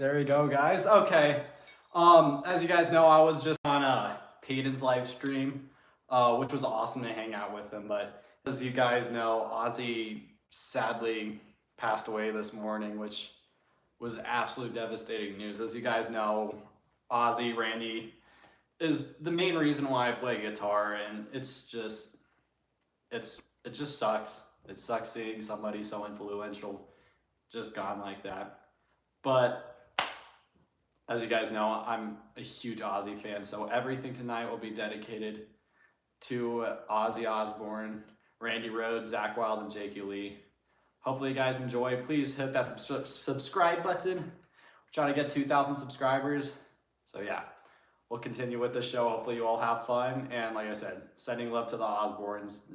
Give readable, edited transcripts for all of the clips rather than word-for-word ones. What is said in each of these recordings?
There we go, guys. Okay. As you guys know, I was just on Peyton's live stream, which was awesome to hang out with him. But as you guys know, Ozzy sadly passed away this morning, which was absolute devastating news. As you guys know, Ozzy, Randy, is the main reason why I play guitar, and it just sucks. It sucks seeing somebody so influential just gone like that. But as you guys know, I'm a huge Ozzy fan, so everything tonight will be dedicated to Ozzy Osbourne, Randy Rhoads, Zakk Wylde, and Jakey Lee. Hopefully you guys enjoy. Please hit that subscribe button. We're trying to get 2,000 subscribers. So yeah, we'll continue with the show. Hopefully you all have fun. And like I said, sending love to the Osbournes.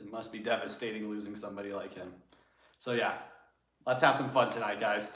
It must be devastating losing somebody like him. So yeah, let's have some fun tonight, guys.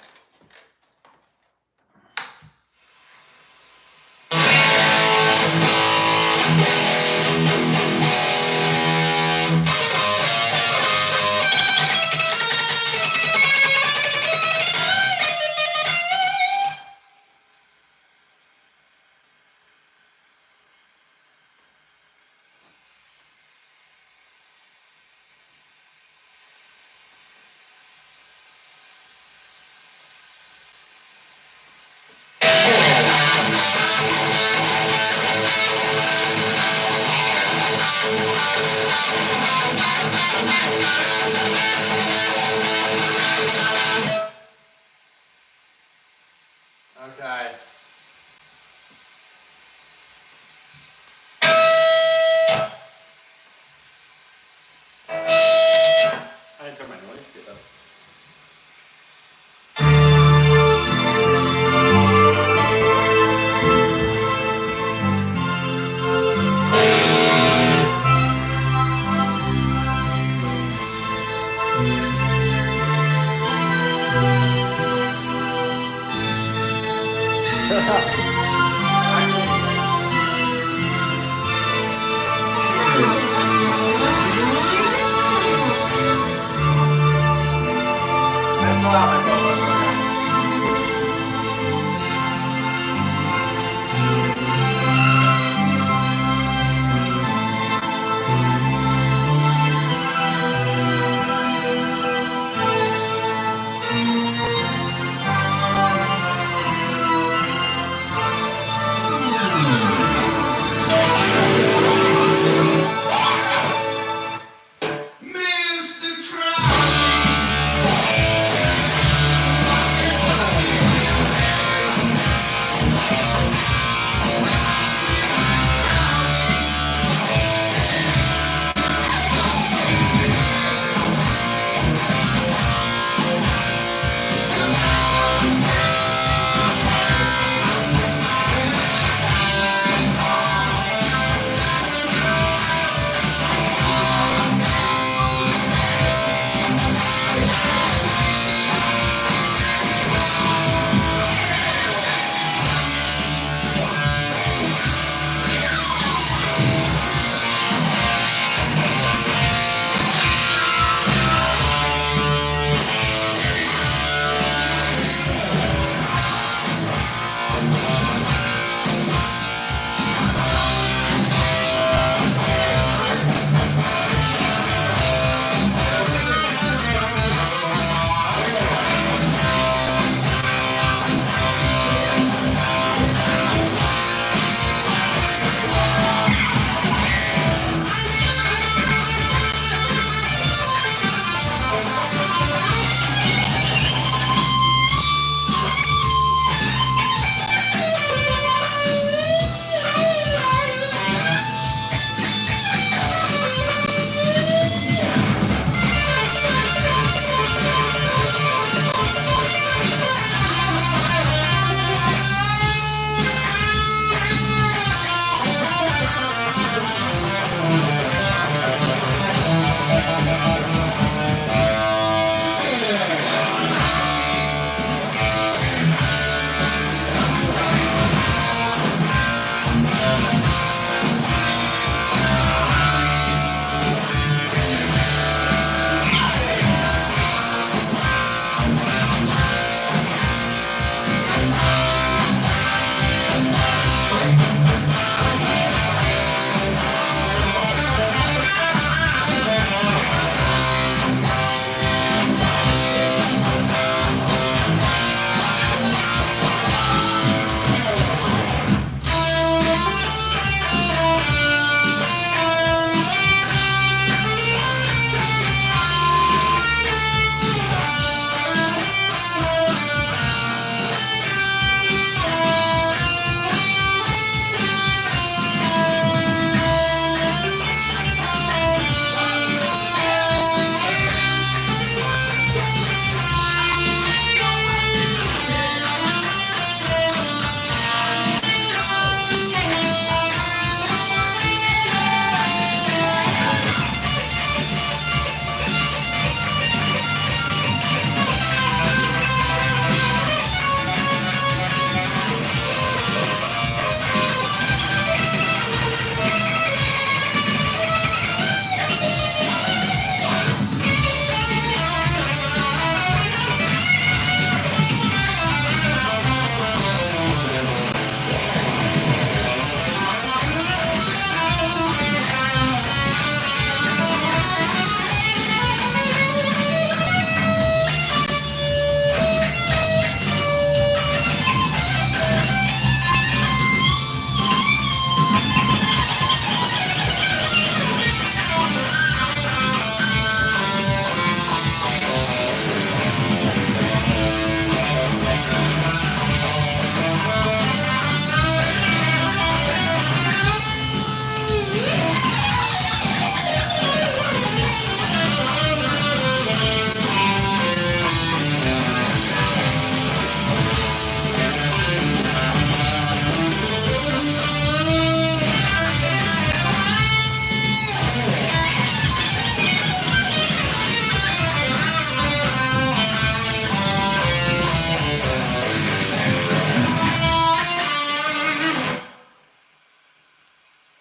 Okay. I didn't turn my noise speed up.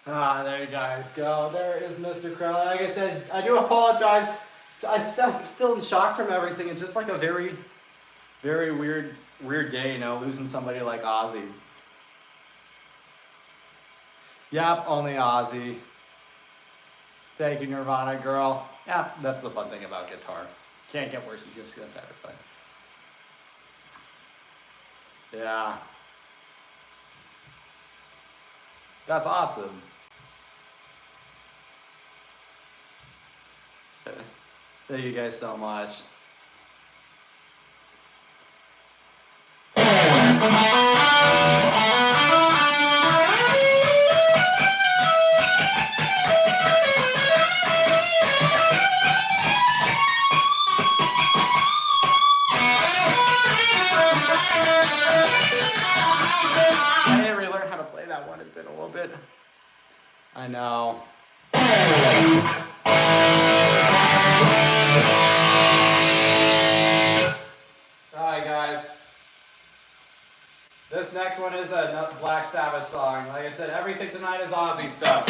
Ah, there you guys go. There is Mr. Crown. Like I said, I do apologize. I'm still in shock from everything. It's just like a very, very weird day, you know, losing somebody like Ozzy. Yep, only Ozzy. Thank you, Nirvana girl. Yeah, that's the fun thing about guitar. Can't get worse, you just get better, but yeah. That's awesome. Thank you guys so much. I didn't relearn how to play that one. It's been a little bit. I know. Alright guys. This next one is a Black Sabbath song. Like I said, everything tonight is Ozzy stuff.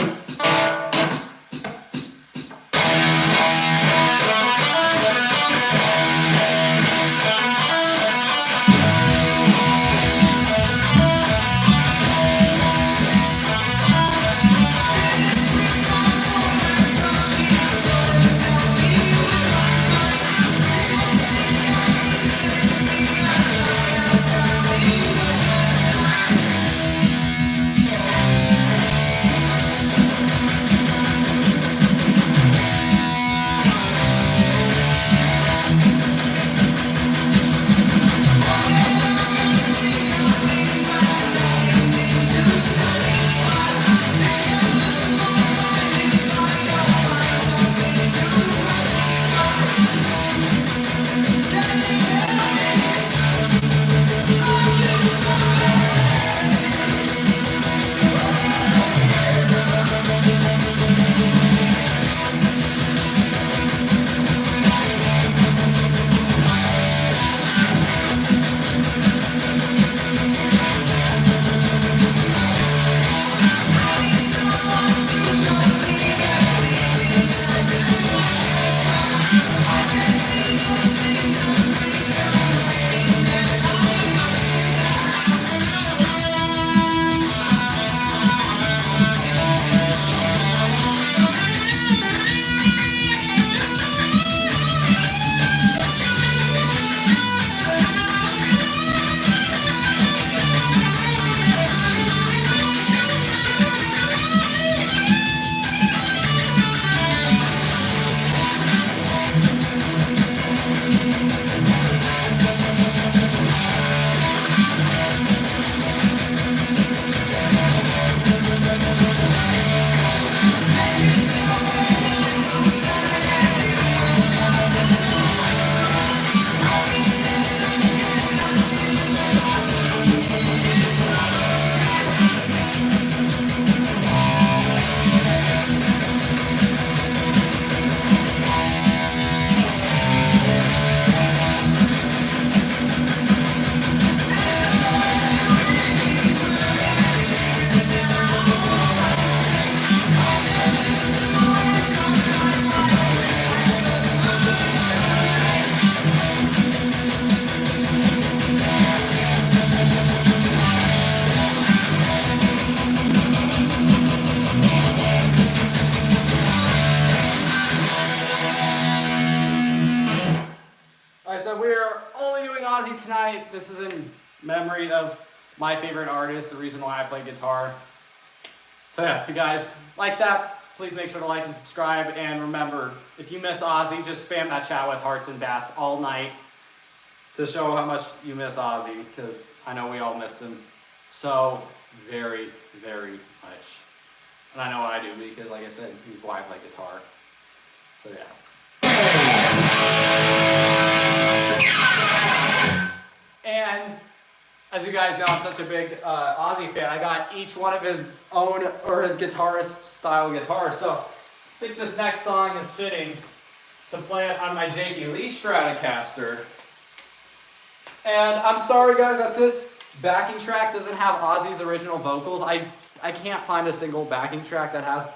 Tonight. This is in memory of my favorite artist, the reason why I play guitar. So yeah, if you guys like that, please make sure to like and subscribe. And remember, if you miss Ozzy, just spam that chat with hearts and bats all night to show how much you miss Ozzy, because I know we all miss him so very, very much. And I know I do, because like I said, he's why I play guitar. So yeah. And as you guys know, I'm such a big Ozzy fan. I got each one of his own, or his guitarist style guitars. So I think this next song is fitting to play it on my Jakey Lee Stratocaster. And I'm sorry guys that this backing track doesn't have Ozzy's original vocals. I can't find a single backing track that has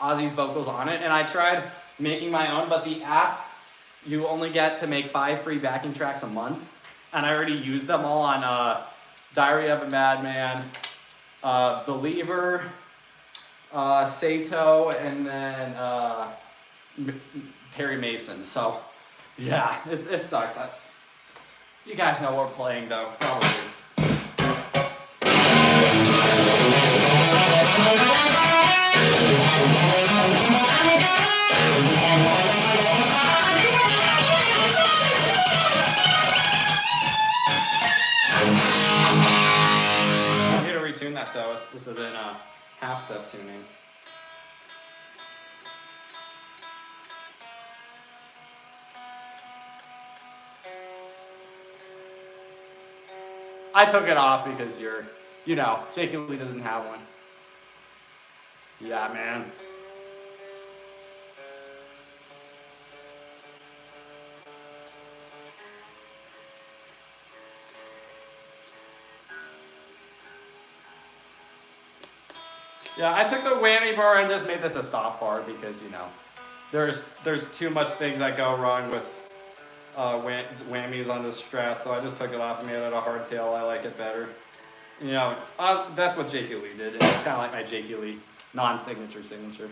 Ozzy's vocals on it, and I tried making my own, but the app, you only get to make 5 free backing tracks a month, and I already used them all on Diary of a Madman, Believer, Sato, and then Perry Mason. So yeah, it sucks. You guys know what we're playing though, probably. I'm here to retune that though. This is in half-step tuning. I took it off because Jake Lee doesn't have one. Yeah, man. Yeah, I took the whammy bar and just made this a stop bar because, there's too much things that go wrong with whammies on this Strat, so I just took it off and made it a hardtail. I like it better. That's what J.K. Lee did, and it's kind of like my J.K. Lee non-signature signature.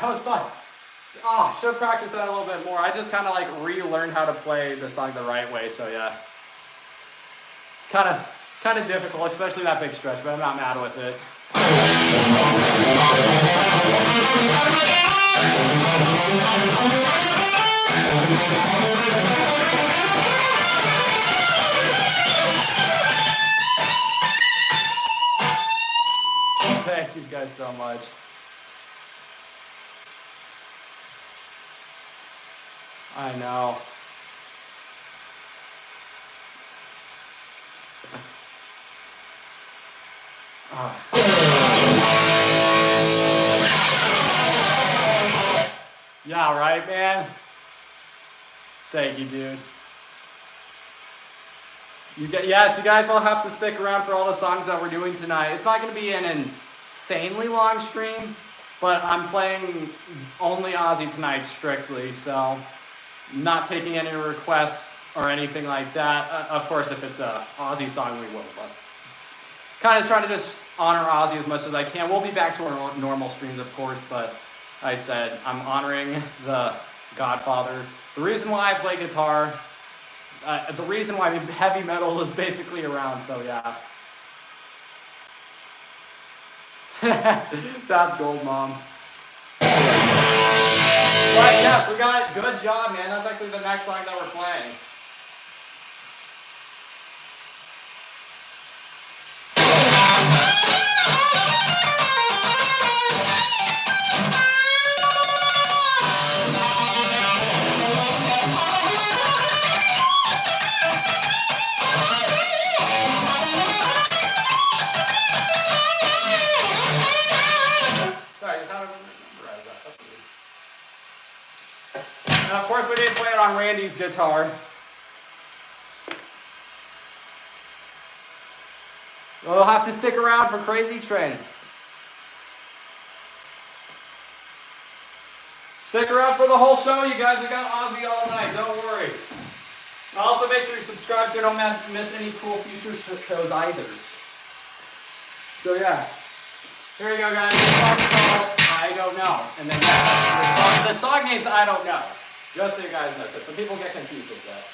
That was fun. Oh, should have practiced that a little bit more. I just kind of like relearned how to play the song the right way, so yeah. It's kind of difficult, especially that big stretch, but I'm not mad with it. Thank you guys so much. I know. Yeah, right, man? Thank you, dude. Yes, you guys will have to stick around for all the songs that we're doing tonight. It's not going to be an insanely long stream, but I'm playing only Ozzy tonight strictly, so not taking any requests or anything like that. Of course, if it's a Ozzy song, we will, but kind of trying to just honor Ozzy as much as I can. We'll be back to our normal streams, of course, but like I said, I'm honoring the Godfather. The reason why I play guitar, the reason why heavy metal is basically around, so yeah. That's gold, Mom. But yes, we got it. Good job, man. That's actually the next song that we're playing. And of course, we didn't play it on Randy's guitar. We'll have to stick around for Crazy Train. Stick around for the whole show, you guys. We got Ozzy all night. Don't worry. And also make sure you subscribe so you don't miss any cool future shows either. So yeah. Here we go, guys. The song's called I Don't Know. And then the song name's I Don't Know. Just so you guys know, because some people get confused with that.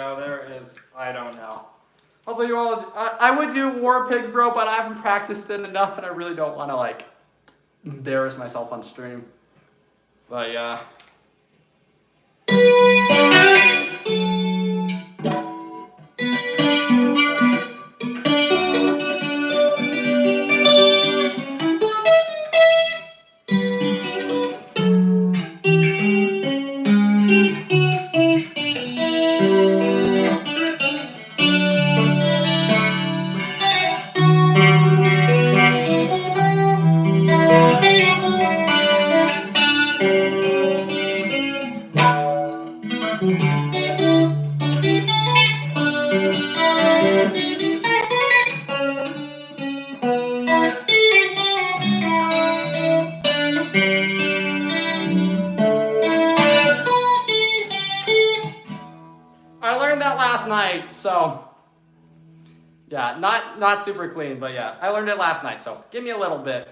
show. There is, I don't know. Hopefully you all, I would do War Pigs, bro, but I haven't practiced it enough and I really don't want to like embarrass myself on stream. But yeah. I learned that last night, so yeah, not super clean, but yeah, I learned it last night, so give me a little bit.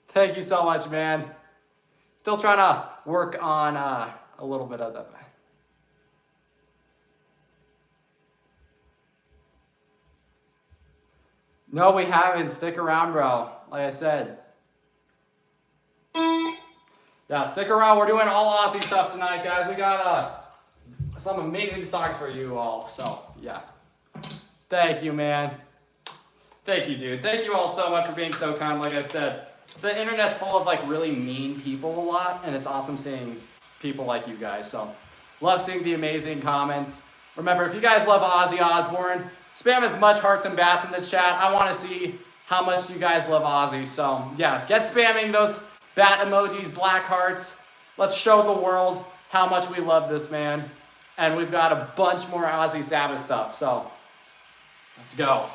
Thank you so much, man. Still trying to work on a little bit of that. No, we haven't. Stick around, bro. Like I said. Yeah, stick around. We're doing all Aussie stuff tonight, guys. We got some amazing songs for you all. So, yeah. Thank you, man. Thank you, dude. Thank you all so much for being so kind. Like I said, the internet's full of like really mean people a lot, and it's awesome seeing people like you guys. So, love seeing the amazing comments. Remember, if you guys love Ozzy Osbourne, spam as much hearts and bats in the chat. I want to see how much you guys love Ozzy. So, yeah, get spamming those bat emojis, black hearts. Let's show the world how much we love this man. And we've got a bunch more Ozzy Sabbath stuff. So, let's go.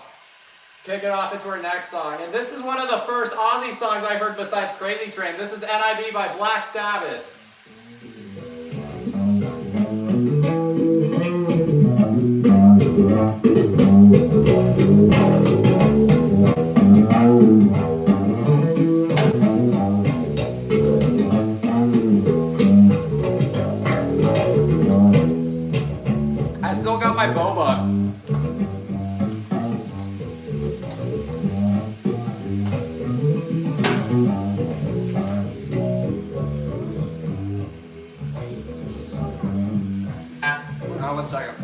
Let's kick it off into our next song. And this is one of the first Ozzy songs I heard besides Crazy Train. This is NIB by Black Sabbath. I still got my boba. One second.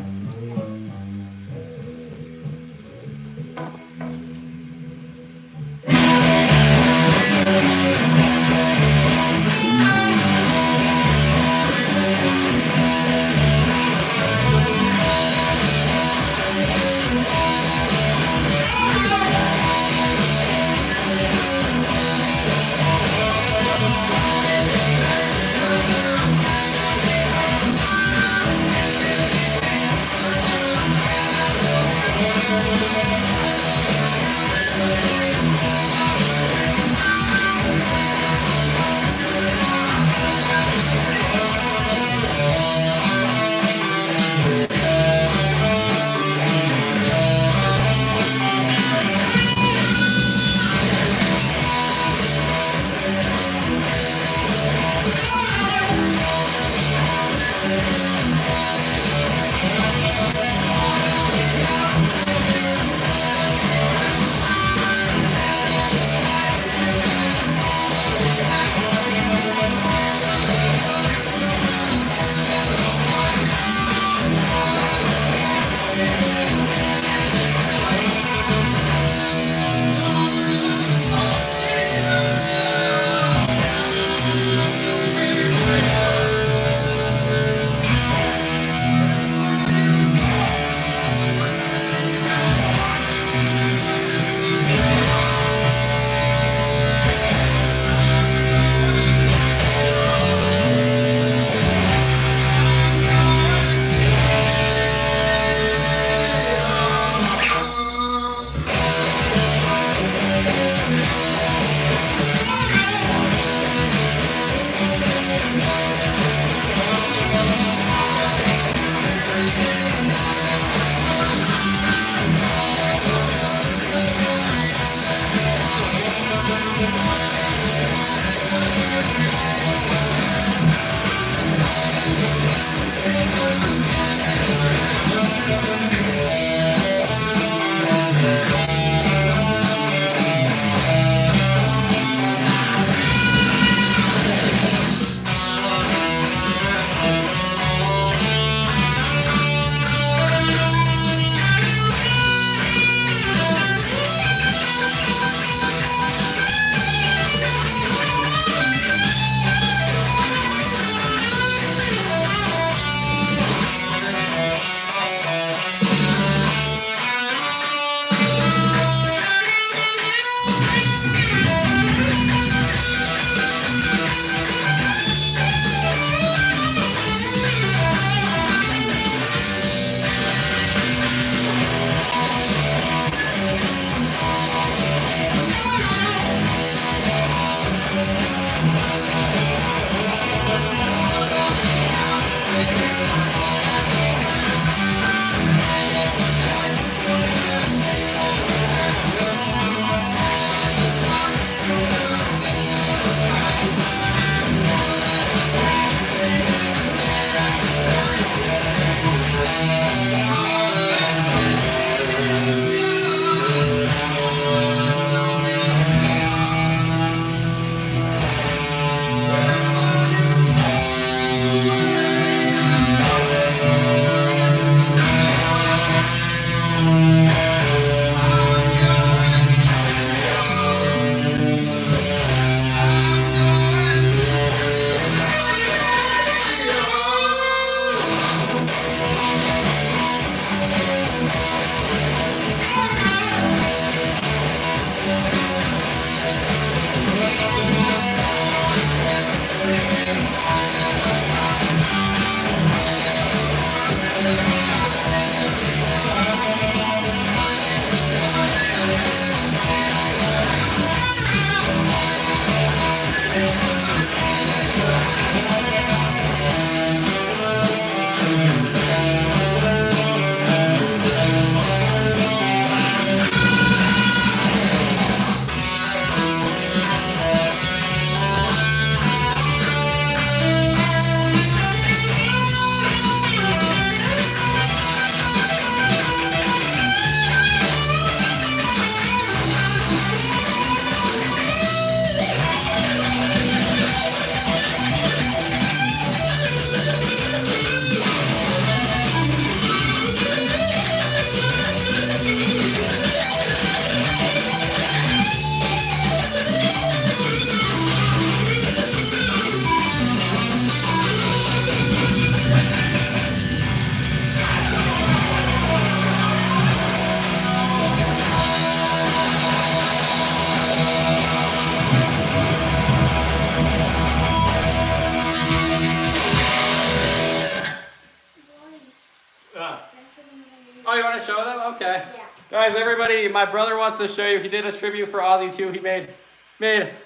Oh, you want to show them? Okay. Yeah. Guys, everybody, my brother wants to show you. He did a tribute for Ozzy too. He made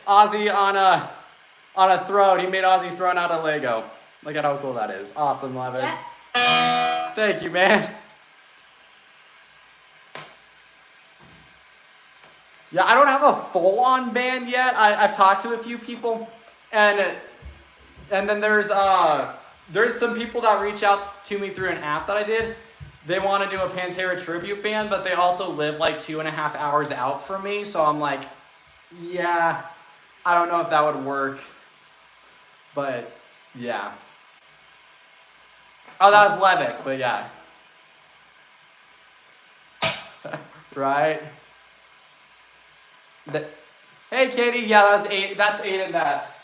Ozzy on a throne. He made Ozzy's throne out of Lego. Look at how cool that is. Awesome, love it. Yep. Thank you, man. Yeah, I don't have a full-on band yet. I've talked to a few people, and then there's some people that reach out to me through an app that I did. They want to do a Pantera tribute band, but they also live like 2.5 hours out from me. So I'm like, yeah, I don't know if that would work. But yeah. Oh, that was Levick, but yeah. Right? Hey, Katie. Yeah, that's Aiden that,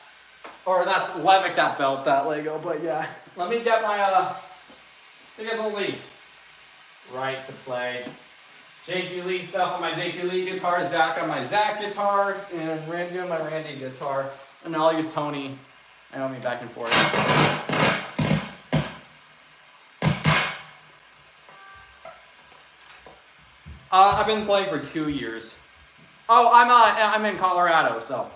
or that's Levick that built that Lego. But yeah, let me get my I think it's only right to play Jakey Lee stuff on my Jakey Lee guitar, Zach on my Zach guitar, and Randy on my Randy guitar, and I'll use Tony and me back and forth. I've been playing for 2 years. Oh, I'm in Colorado, so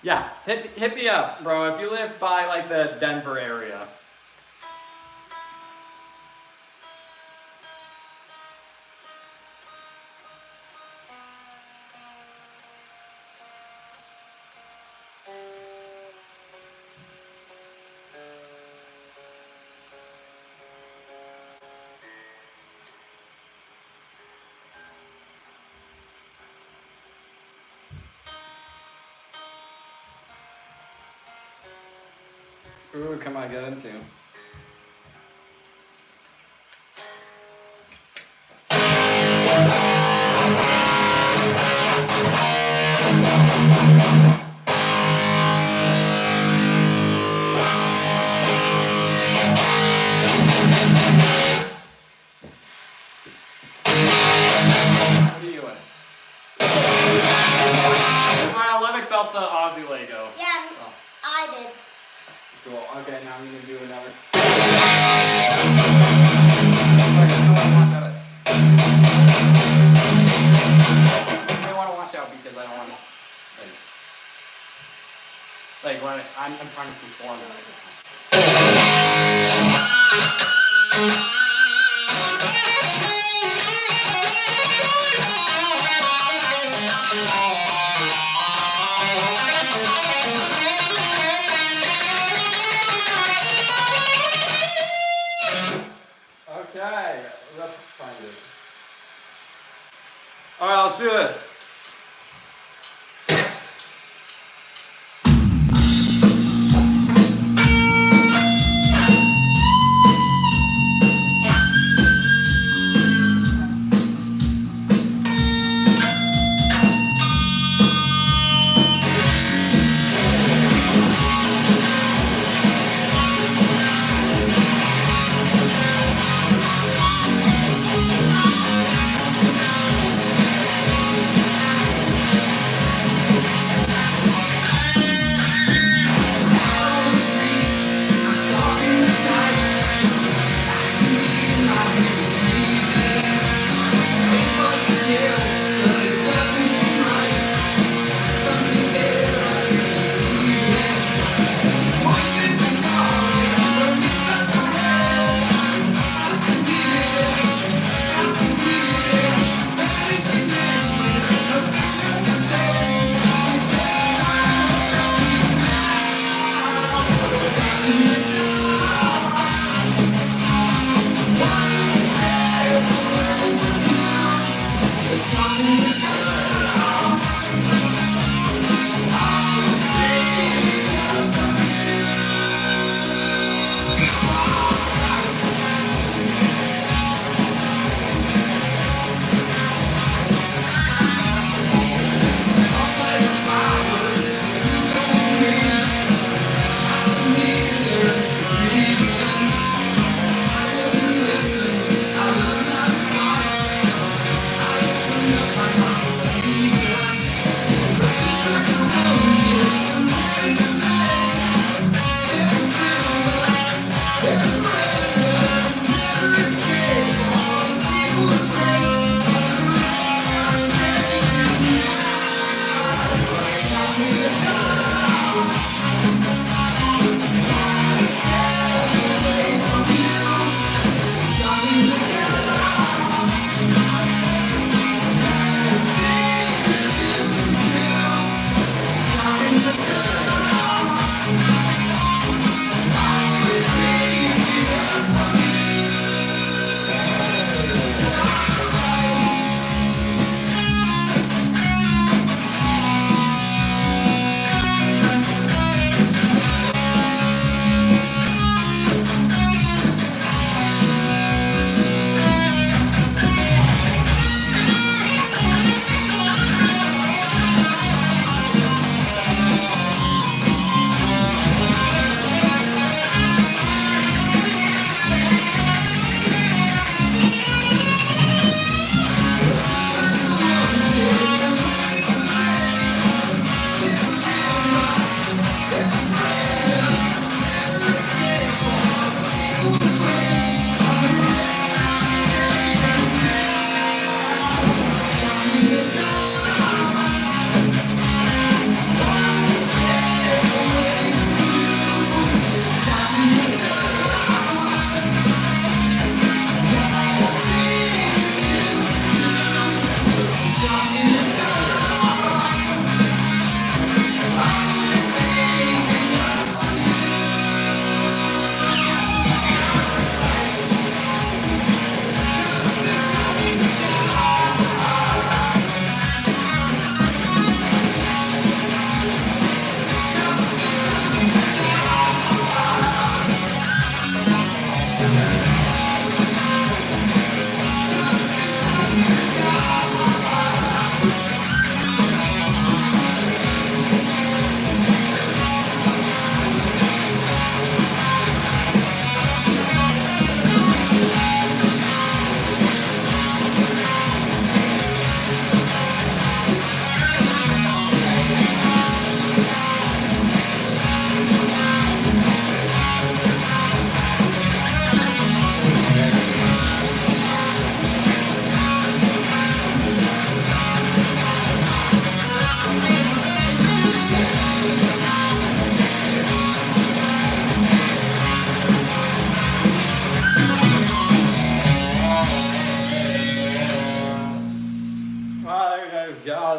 yeah, hit me up, bro, if you live by like the Denver area. Ooh, come on, get into. What are you doing? Alright, Levick built the Ozzy Lego. Yeah, Oh. I did. Cool. Okay, now I'm gonna do another. I want to watch out because I don't want to. Like when I'm trying to perform. Okay, let's find it. All right, I'll do it.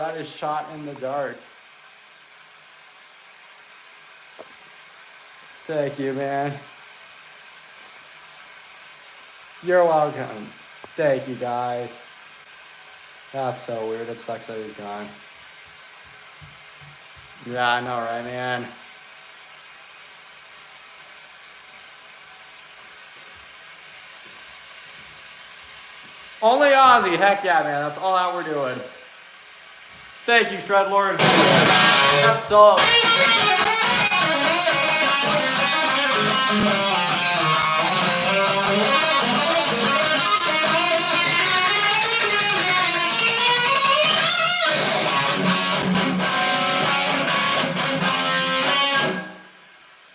That is shot in the dark. Thank you, man. You're welcome. Thank you, guys. That's so weird. It sucks that he's gone. Yeah, I know, right, man? Only Ozzy. Heck yeah, man. That's all that we're doing. Thank you, Shredlord. That's so...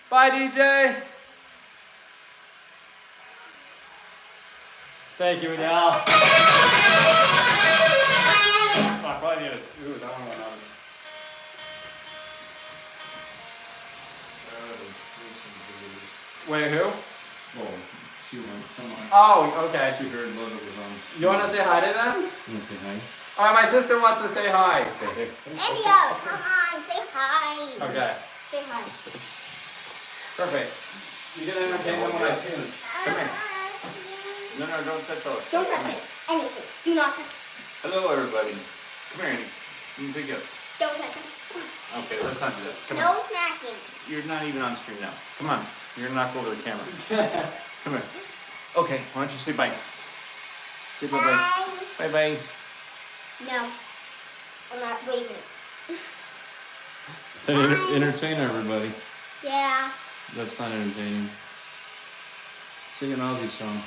Bye, DJ. Thank you, Miguel. I probably need to... Ooh, that one went out. Wait, who? Oh, she went. Come on. Oh, okay. She heard Lola was on. You want to say hi to them? You want to say hi? All right, my sister wants to say hi. Okay. India, come on, say hi. Okay. Say hi. Perfect. You can entertain them when I tune. Come here. No, don't touch all this. Don't touch it. Anything. Do not touch it. Hello, everybody. Come here, Andy. You can pick up. Don't touch it. Okay, let's not do that. Come No on. smacking. You're not even on stream now. Come on. You're gonna knock over the camera. Come here. Okay, why don't you say bye? Say bye-bye. Bye. Bye-bye. No. I'm not leaving. Entertain everybody. Yeah. That's not entertaining. Sing an Ozzy song.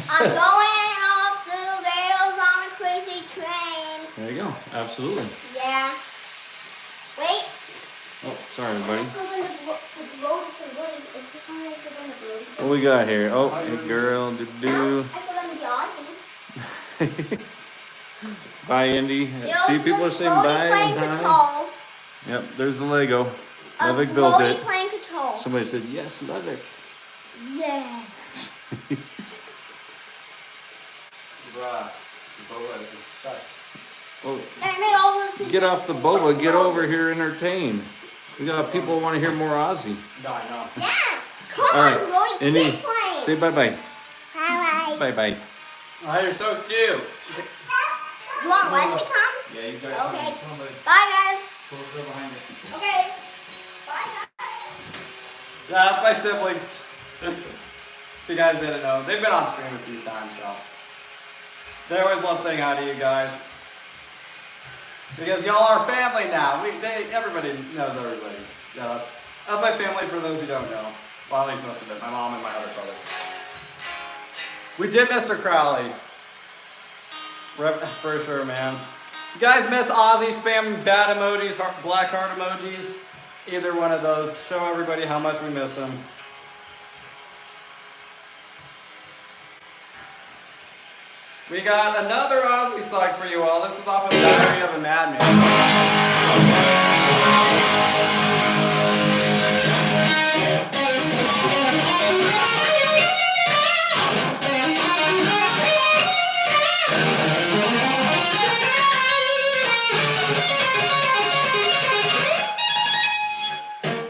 I'm going off the rails on a crazy train. There you go. Absolutely. Yeah. Wait. Oh, sorry, everybody. I'm still gonna the Brody thing. What is it? Is it called still gonna Brody thing? What we got here? Oh, hey girl, do. No, I still gonna be Ozzy. Bye, Indy. See, people are saying Brody bye. playing And hi. control. Yep, there's the Lego. Of Lovick built Brody it. playing control. Somebody said, yes, Lovick. Yeah. Bruh. Boa is stuck. Oh, And I made all those two get things off the to boba. look Get over. over here, entertain. We got people who want to hear more Ozzy. No, I know. Yeah. Come All on, right, Brody. Indy, Keep playing. say bye-bye. Bye. Bye-bye. Oh, you're so cute. You want Lexi to come? Yeah, you guys. Okay. Come on, buddy. Bye, guys. Go behind it. Okay. Bye, guys. Yeah, that's my siblings. If you guys didn't know, they've been on stream a few times, so they always love saying hi to you guys because y'all are family now. Everybody knows everybody. Yeah, that's my family. For those who don't know, well, at least most of it. My mom and my other brother. We did Mr. Crowley. For sure, man. You guys miss Ozzy? Spam bad emojis, black heart emojis. Either one of those. Show everybody how much we miss him. We got another Ozzy song for you all. This is off of Diary of a Madman.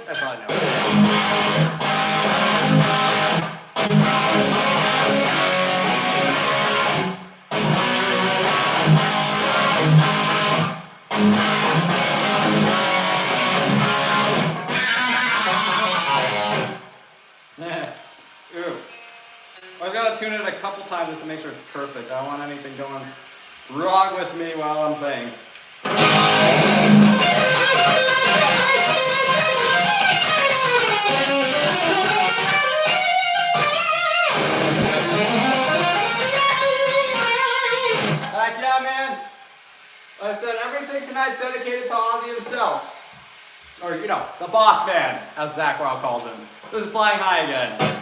I probably know. Ooh. I just gotta tune it a couple times just to make sure it's perfect. I don't want anything going wrong with me while I'm playing. Heck yeah, man. Like I said, everything tonight's dedicated to Ozzy himself. Or, you know, the boss man, as Zach Rowe calls him. This is Flying High again.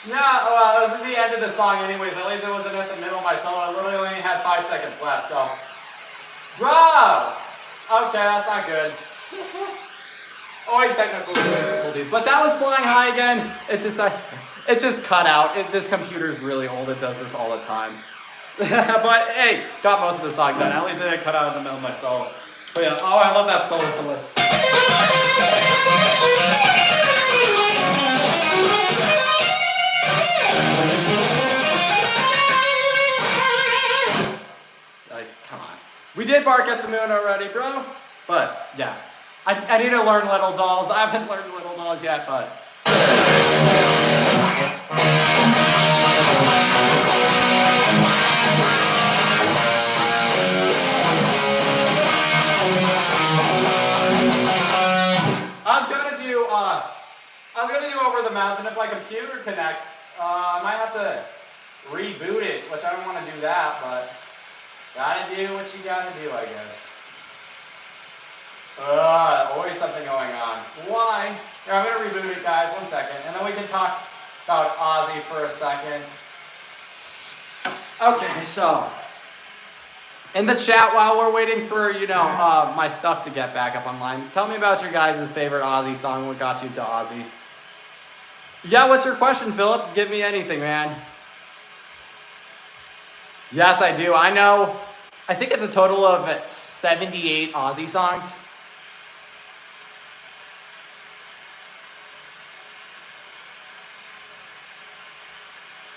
No, well, it was at the end of the song anyways. At least it wasn't at the middle of my solo. I literally only had 5 seconds left, so. Bro! Okay, that's not good. Always technical difficulties. But that was Flying High again. It just cut out. This computer's really old. It does this all the time. But hey, got most of the song done. At least it didn't cut out in the middle of my solo. But yeah, oh, I love that solo so much. Like, come on. We did Bark at the Moon already, bro. But yeah, I need to learn Little Dolls. I haven't learned Little Dolls yet, but. I was gonna do Over the Mountain. If my computer connects, I might have to reboot it, which I don't want to do that, but gotta do what you gotta do, I guess. Always something going on. Why? Here, I'm gonna reboot it, guys. 1 second, and then we can talk about Ozzy for a second. Okay, so in the chat while we're waiting for my stuff to get back up online, tell me about your guys' favorite Ozzy song. What got you to Ozzy? Yeah, what's your question, Philip? Give me anything, man. Yes, I do. I know. I think it's a total of 78 Ozzy songs.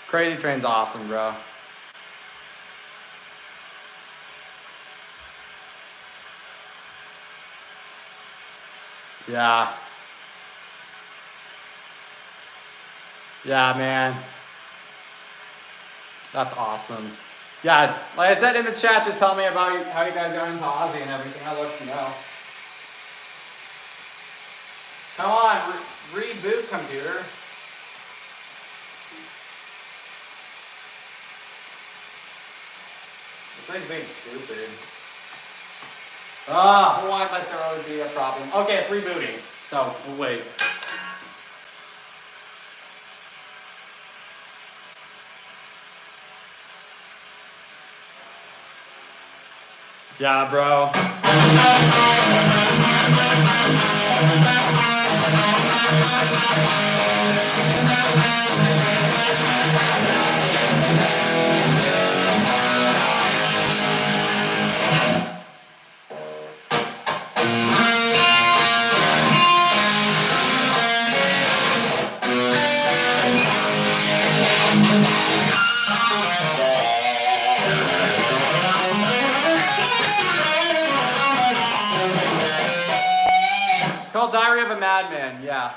Crazy Train's awesome, bro. Yeah. Yeah, man. That's awesome. Yeah, like I said in the chat, just tell me about how you guys got into Ozzy and everything. I'd love to know. Come on, reboot computer. This thing's being stupid. Why must there always be a problem? Okay, it's rebooting. So, we'll wait. Yeah, bro. Called Diary of a Madman, yeah.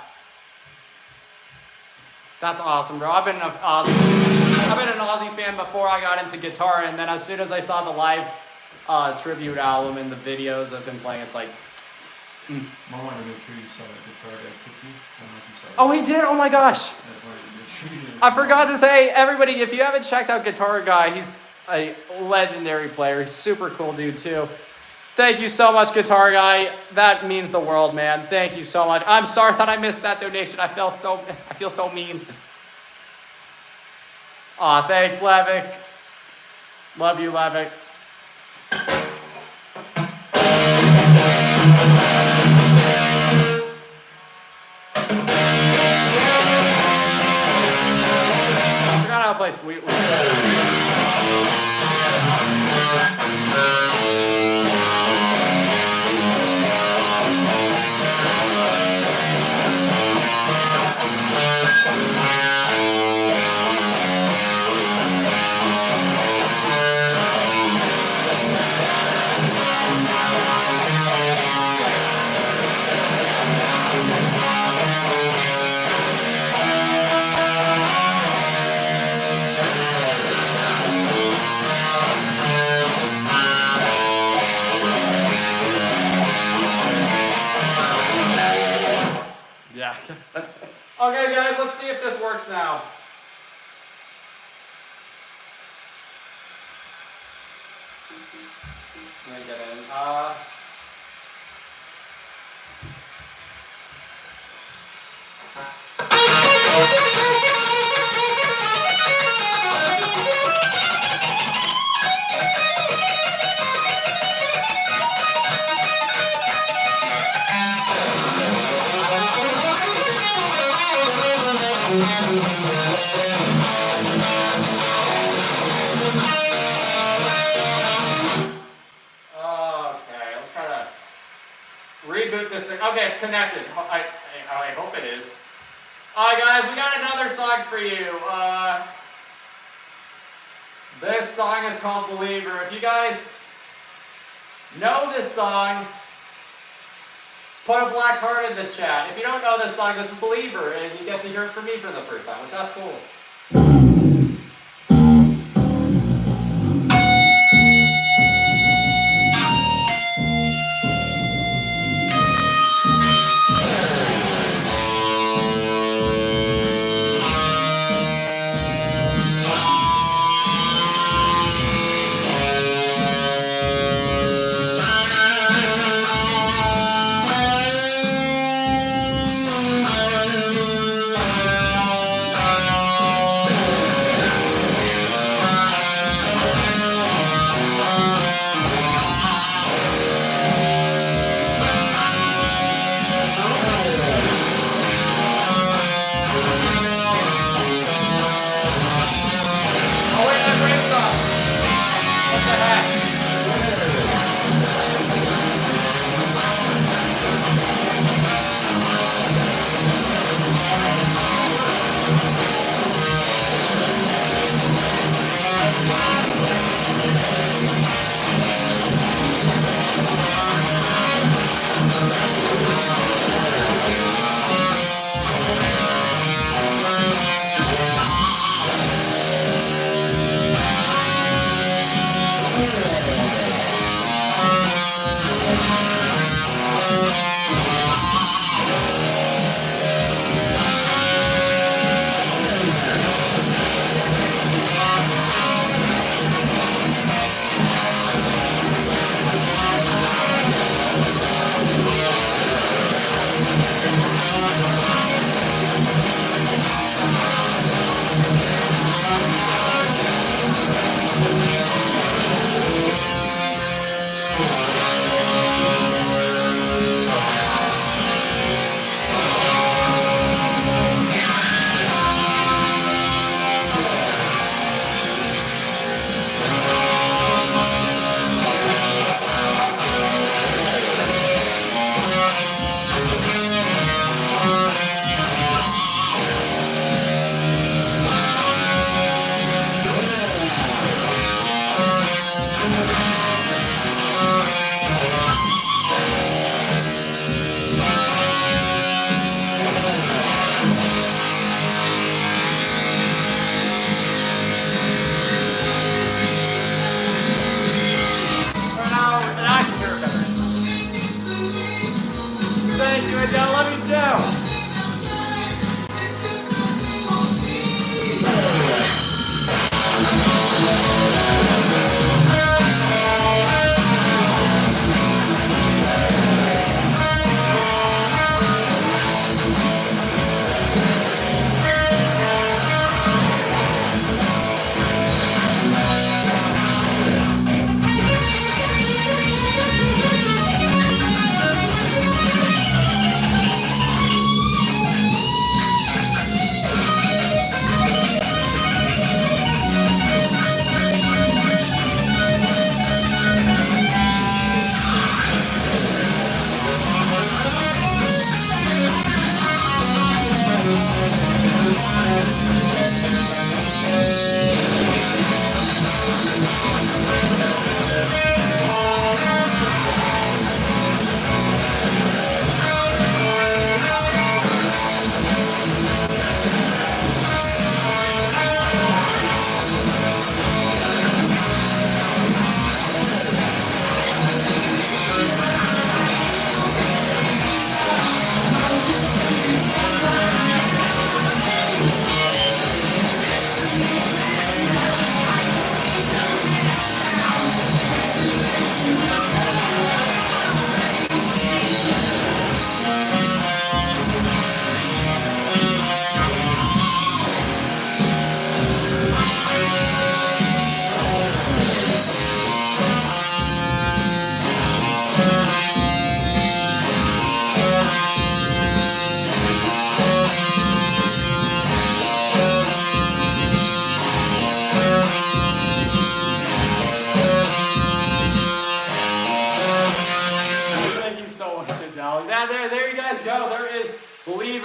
That's awesome, bro. I've been an Ozzy fan before I got into guitar, and then as soon as I saw the live tribute album and the videos of him playing, it's like. I wanted to make sure you saw the guitar guy took you. I don't know if you saw it. Oh, he did? Oh my gosh. I forgot to say, everybody, if you haven't checked out Guitar Guy, he's a legendary player. He's super cool dude too. Thank you so much, Guitar Guy. That means the world, man. Thank you so much. I'm sorry that I missed that donation. I feel so mean. Aw, thanks, Levick. Love you, Levick. I forgot how to play Sweet Leaf. Yeah. Okay, guys, let's see if this works now. Let me get in. it's connected. I hope it is. Alright guys, we got another song for you. This song is called Believer. If you guys know this song, put a black heart in the chat. If you don't know this song, this is Believer, and you get to hear it from me for the first time, which that's cool.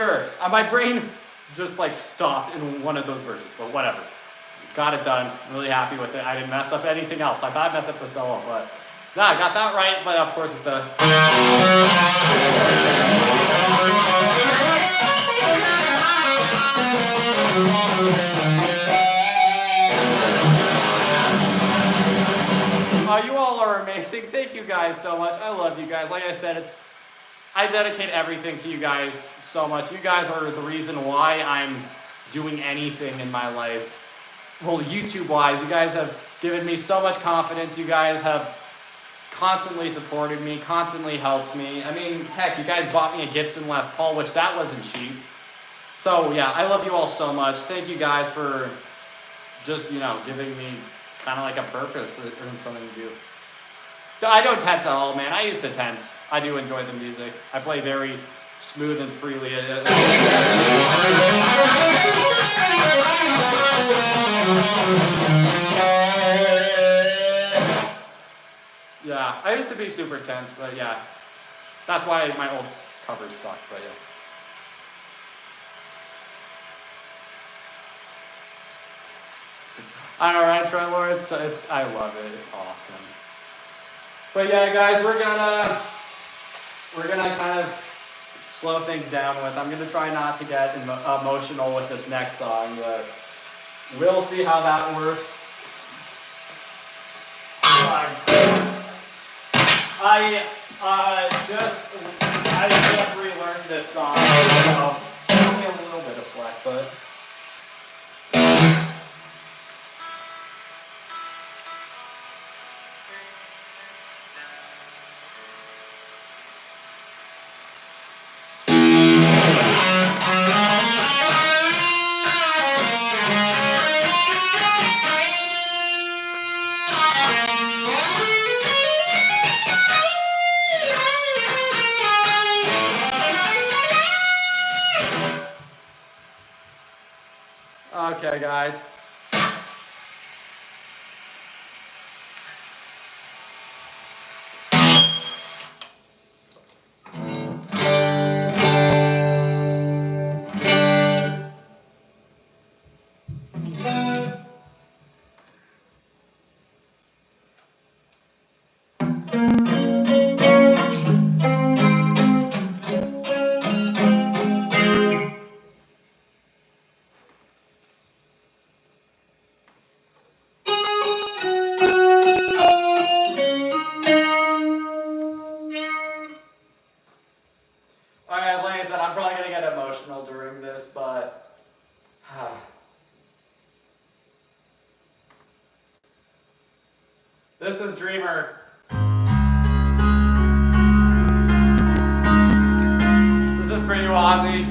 Dreamer. My brain just like stopped in one of those verses, but whatever. Got it done. I'm really happy with it. I didn't mess up anything else. I thought I messed up the solo, but no, I got that right. But of course, it's the. You all are amazing. Thank you guys so much. I love you guys. Like I said, I dedicate everything to you guys so much. You guys are the reason why I'm doing anything in my life. Well, YouTube-wise, you guys have given me so much confidence. You guys have constantly supported me, constantly helped me. I mean, heck, you guys bought me a Gibson Les Paul, which that wasn't cheap. So, yeah, I love you all so much. Thank you guys for just, giving me kind of like a purpose and something to do. I don't tense at all, man. I used to tense. I do enjoy the music. I play very smooth and freely. Yeah, I used to be super tense, but yeah. That's why my old covers suck, but yeah. I know, right, Trevor? I love it. It's awesome. But yeah, guys, we're gonna kind of slow things down with. I'm gonna try not to get emotional with this next song, but we'll see how that works. I just relearned this song, so only a little bit of slack, but. Okay, guys. During this, but this is Dreamer. This is for you, Ozzy.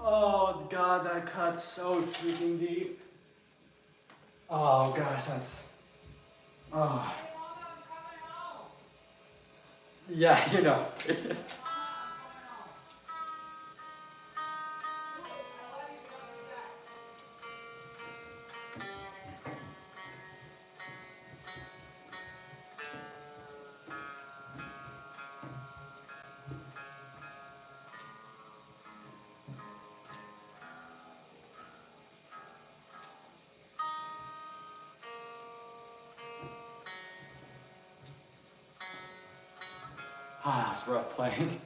Oh god, that cut's so freaking deep. Oh gosh, that's. Oh. Yeah, you know. Ah, it's rough playing.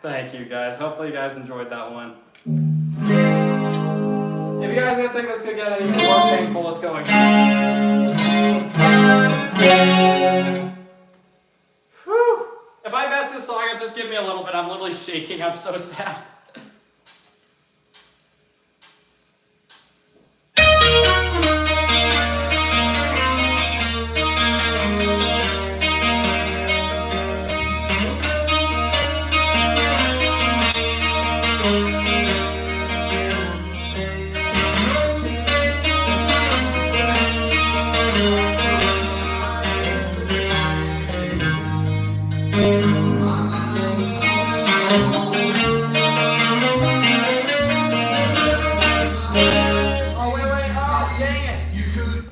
Thank you guys. Hopefully you guys enjoyed that one. If you guys didn't think this could get any more painful, it's going. Whew. If I mess this song up, just give me a little bit. I'm literally shaking. I'm so sad.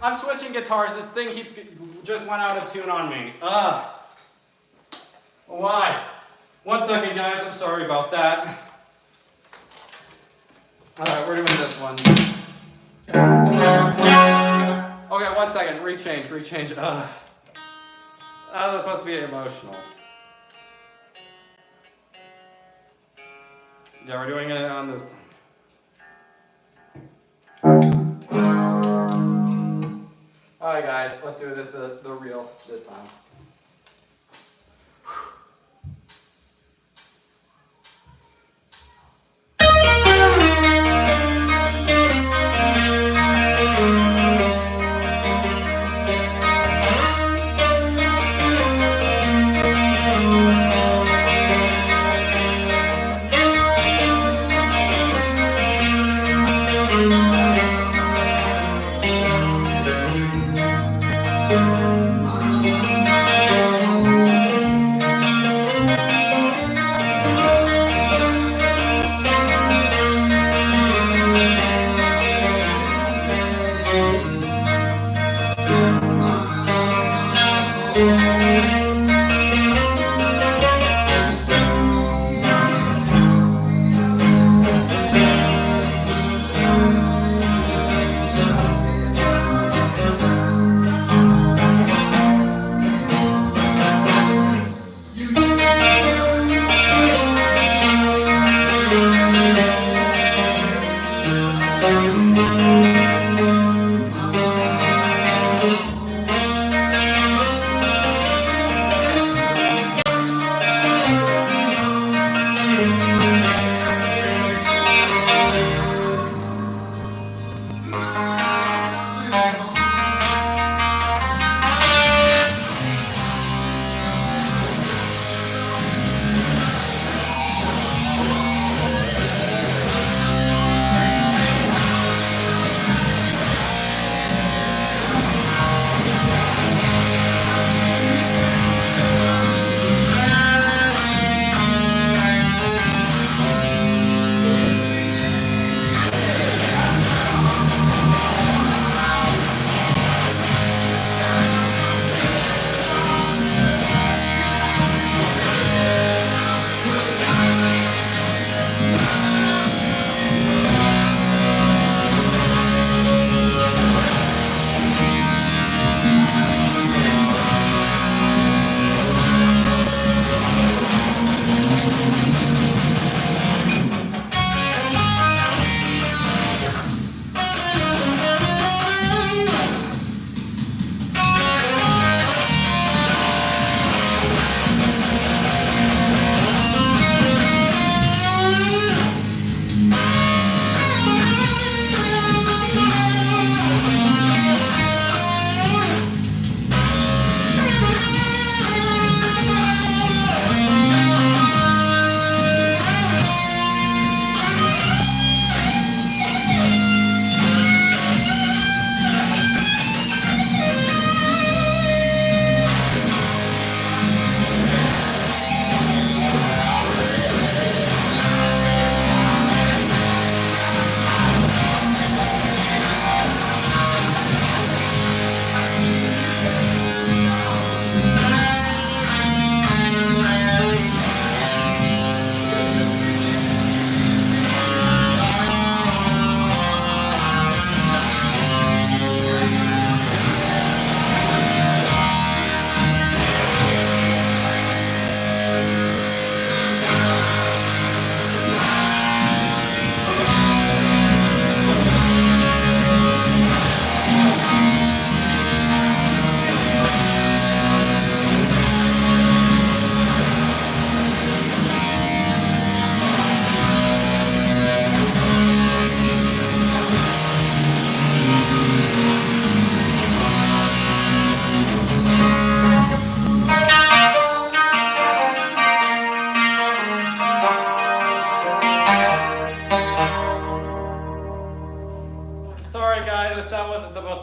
I'm switching guitars. This thing just went out of tune on me. Why? 1 second, guys. I'm sorry about that. Alright, we're doing this one. Okay, 1 second. Rechange. That's supposed to be emotional. Yeah, we're doing it on this thing. Alright guys, let's do this the real this time.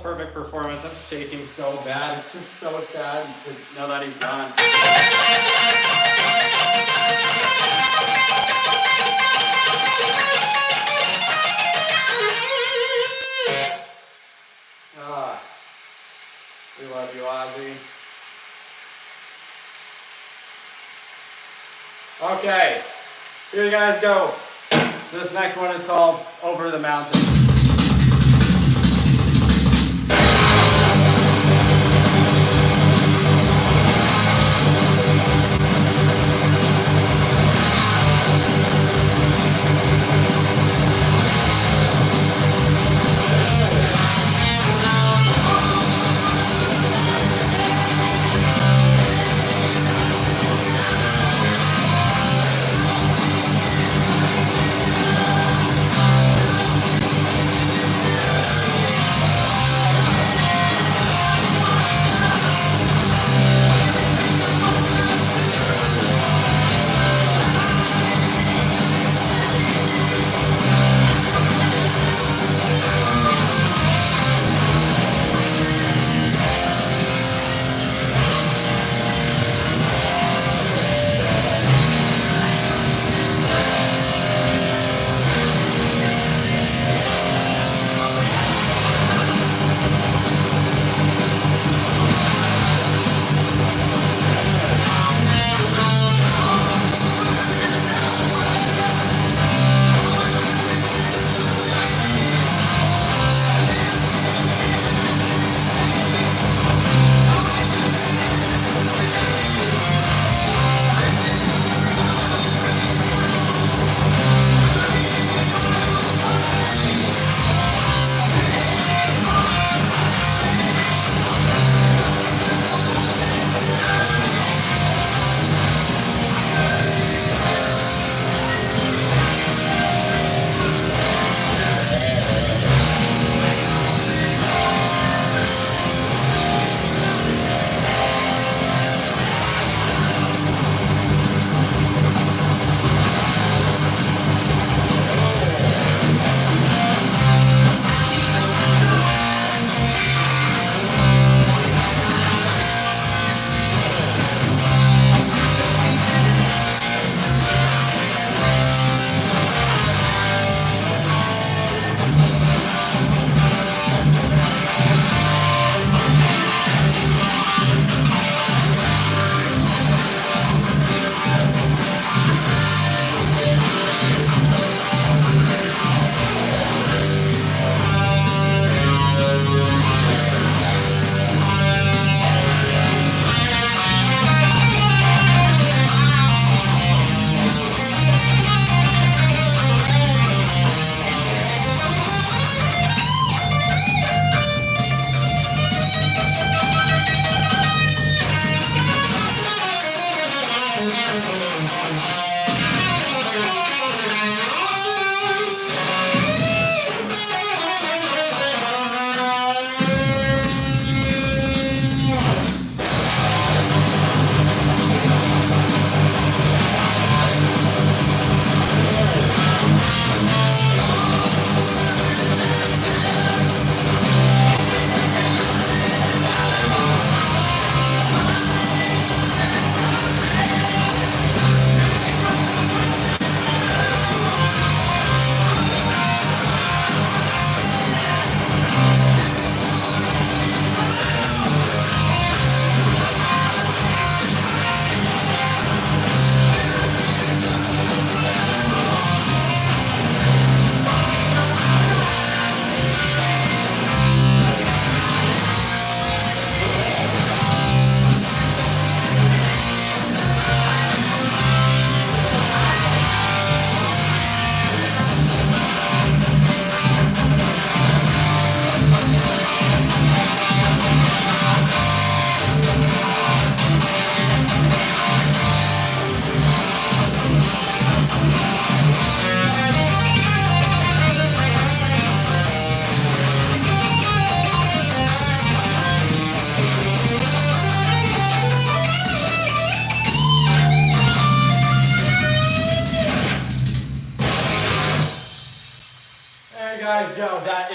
perfect performance. I'm shaking so bad. It's just so sad to know that he's gone. We love you, Ozzy. Okay, here you guys go. This next one is called Over the Mountain.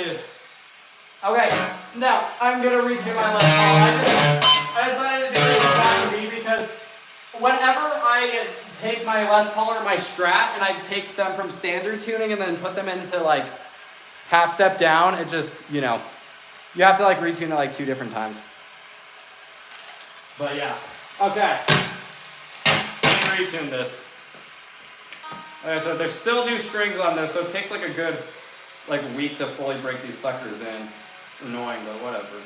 Jeez. Okay, now I'm gonna retune my Les Paul. I decided to do it flying V because whenever I take my Les Paul or my Strat and I take them from standard tuning and then put them into like half step down, it just, you know, you have to like retune it like 2 different times. But yeah, okay. Let me retune this. Like I said, there's still new strings on this, so it takes like a good week to fully break these suckers in. It's annoying, but whatever.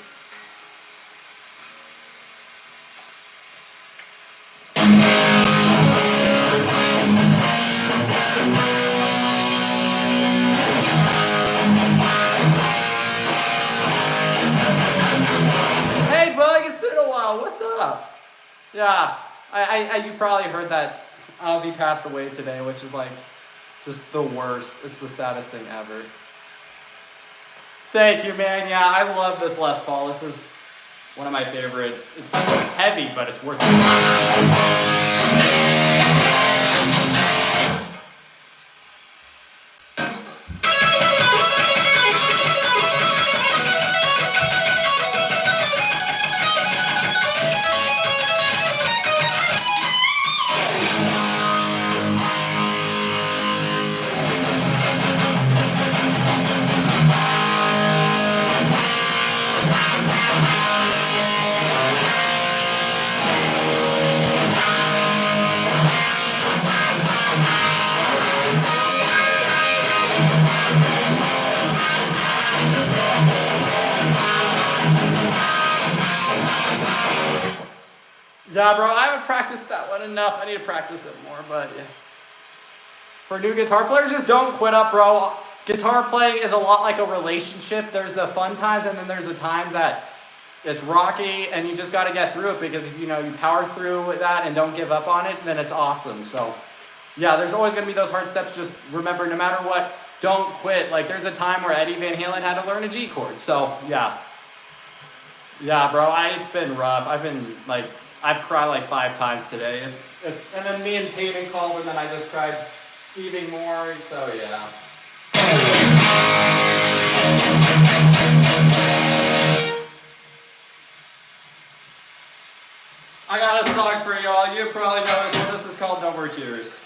Hey, bug, it's been a while. What's up? Yeah, you probably heard that Ozzy passed away today, which is like just the worst. It's the saddest thing ever. Thank you, man. Yeah, I love this Les Paul. This is one of my favorite. It's heavy, but it's worth it. Yeah, bro, I haven't practiced that one enough. I need to practice it more, but yeah. For new guitar players, just don't quit up, bro. Guitar playing is a lot like a relationship. There's the fun times, and then there's the times that it's rocky, and you just got to get through it because if you power through that and don't give up on it, then it's awesome. So, yeah, there's always going to be those hard steps. Just remember, no matter what, don't quit. Like, there's a time where Eddie Van Halen had to learn a G chord. So, yeah. Yeah, bro, it's been rough. I've cried like 5 times today. And then me and Peyton called, and then I just cried even more. So yeah. I got a song for y'all. You probably know this one. This is called No More Tears.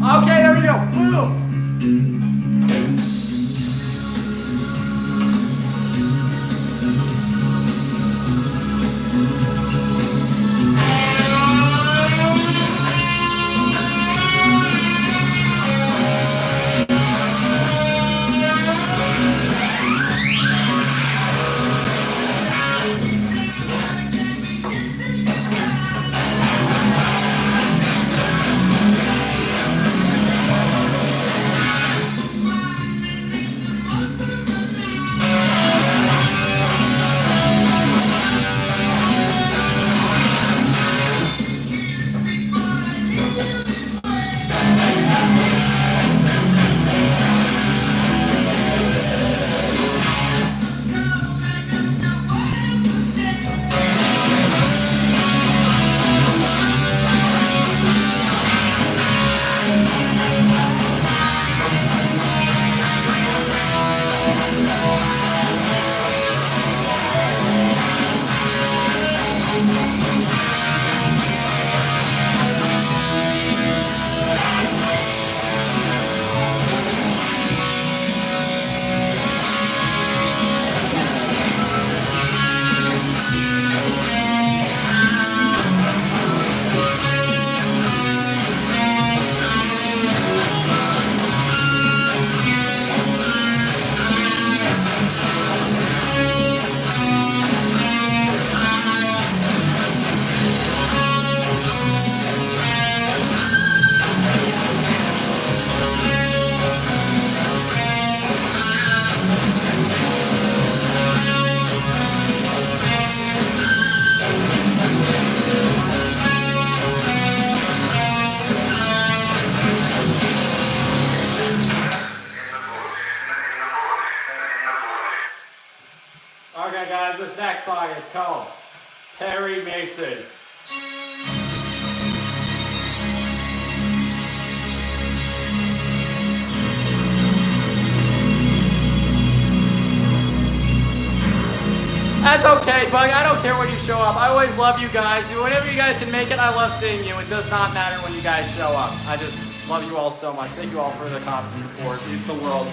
Okay, there we go. Boom. Okay, guys, this next song is called Perry Mason. That's okay, Bug. I don't care when you show up. I always love you guys. Whenever you guys can make it, I love seeing you. It does not matter when you guys show up. I just love you all so much. Thank you all for the constant support. It means the world.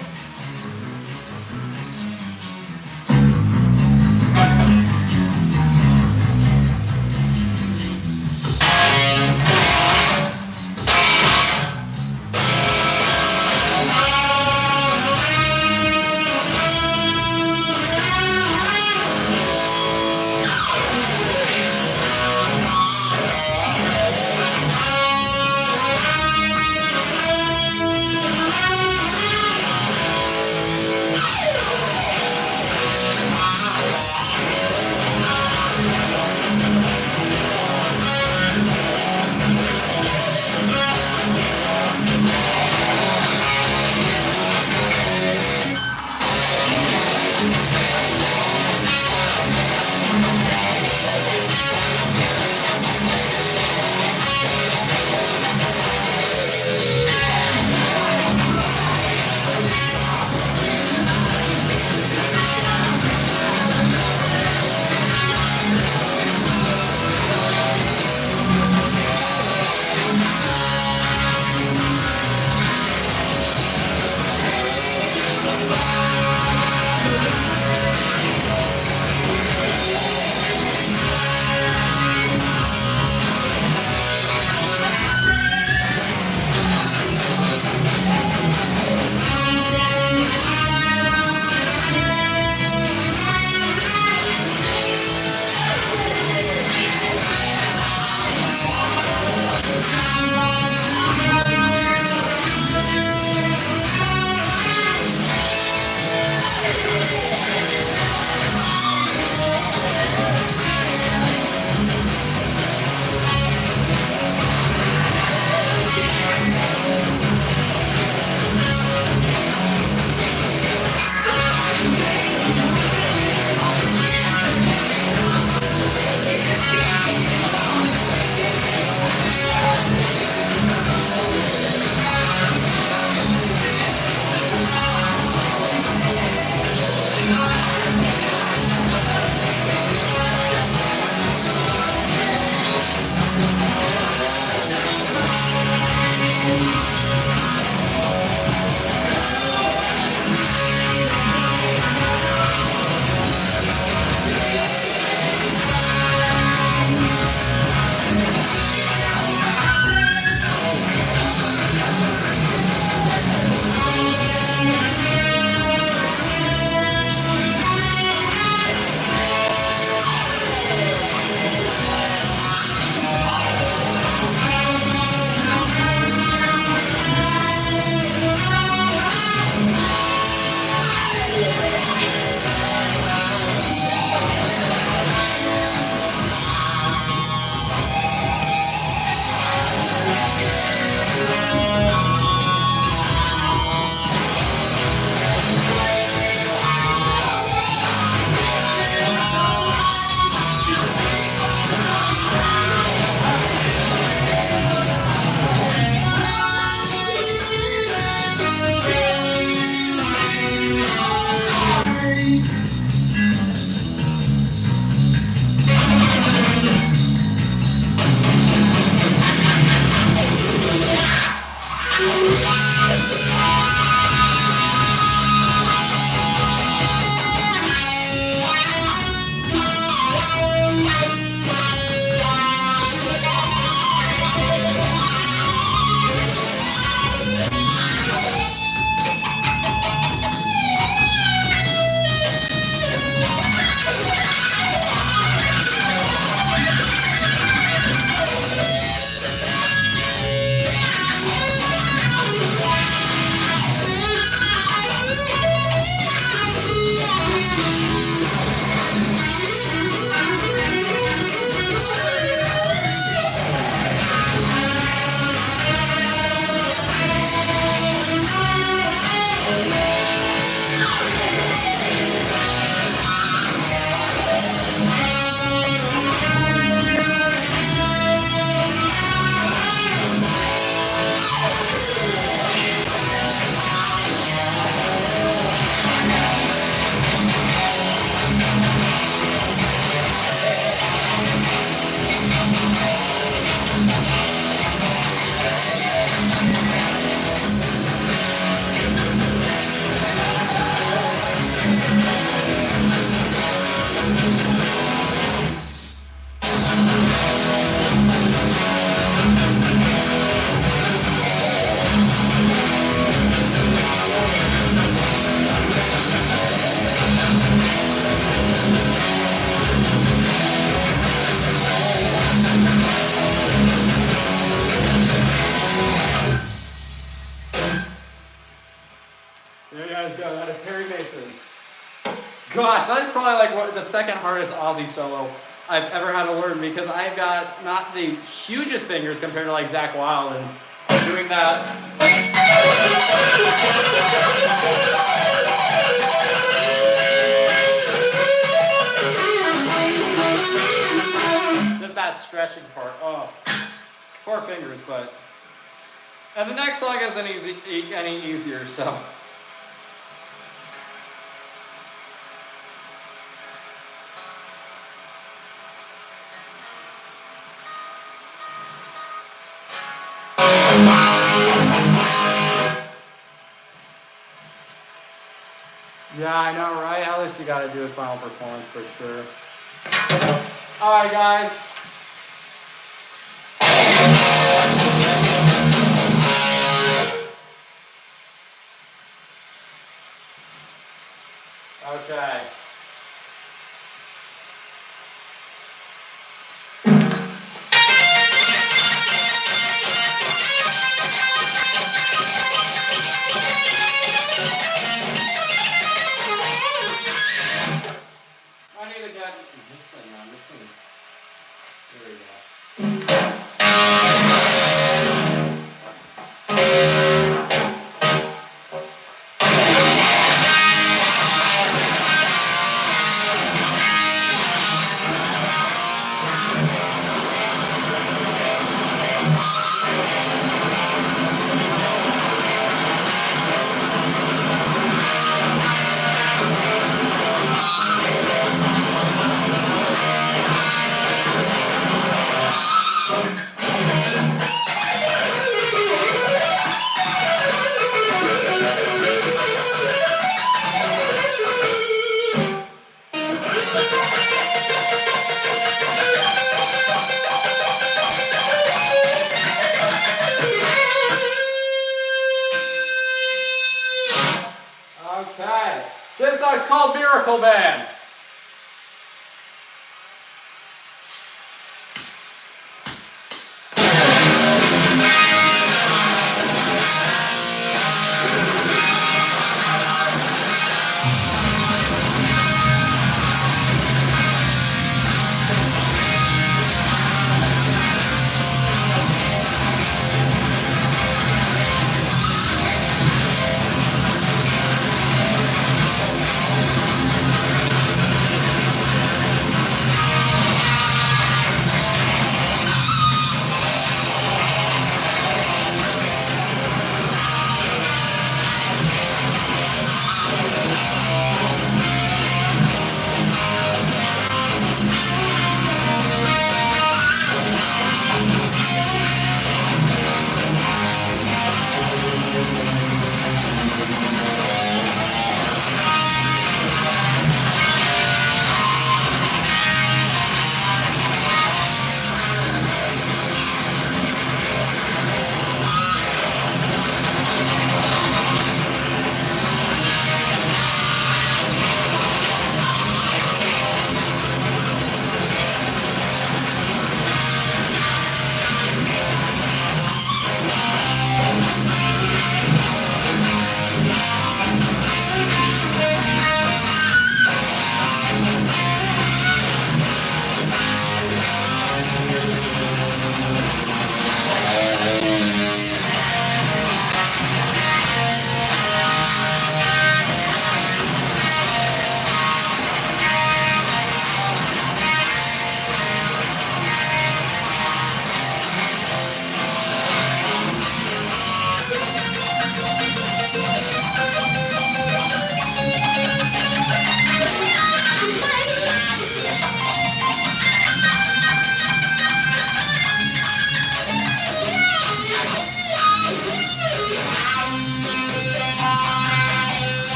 There you guys go. That is Perry Mason. Gosh, that is probably like the second hardest Ozzy solo I've ever had to learn because I've got not the hugest fingers compared to like Zakk Wylde, and doing that. Just that stretching part. Oh, poor fingers, but. And the next song isn't any easier, so. Yeah, I know, right? At least you gotta do a final performance for sure. Alright, guys. Okay. I need to get this thing on. This thing is. There we go. Okay. This song's called Miracle Man.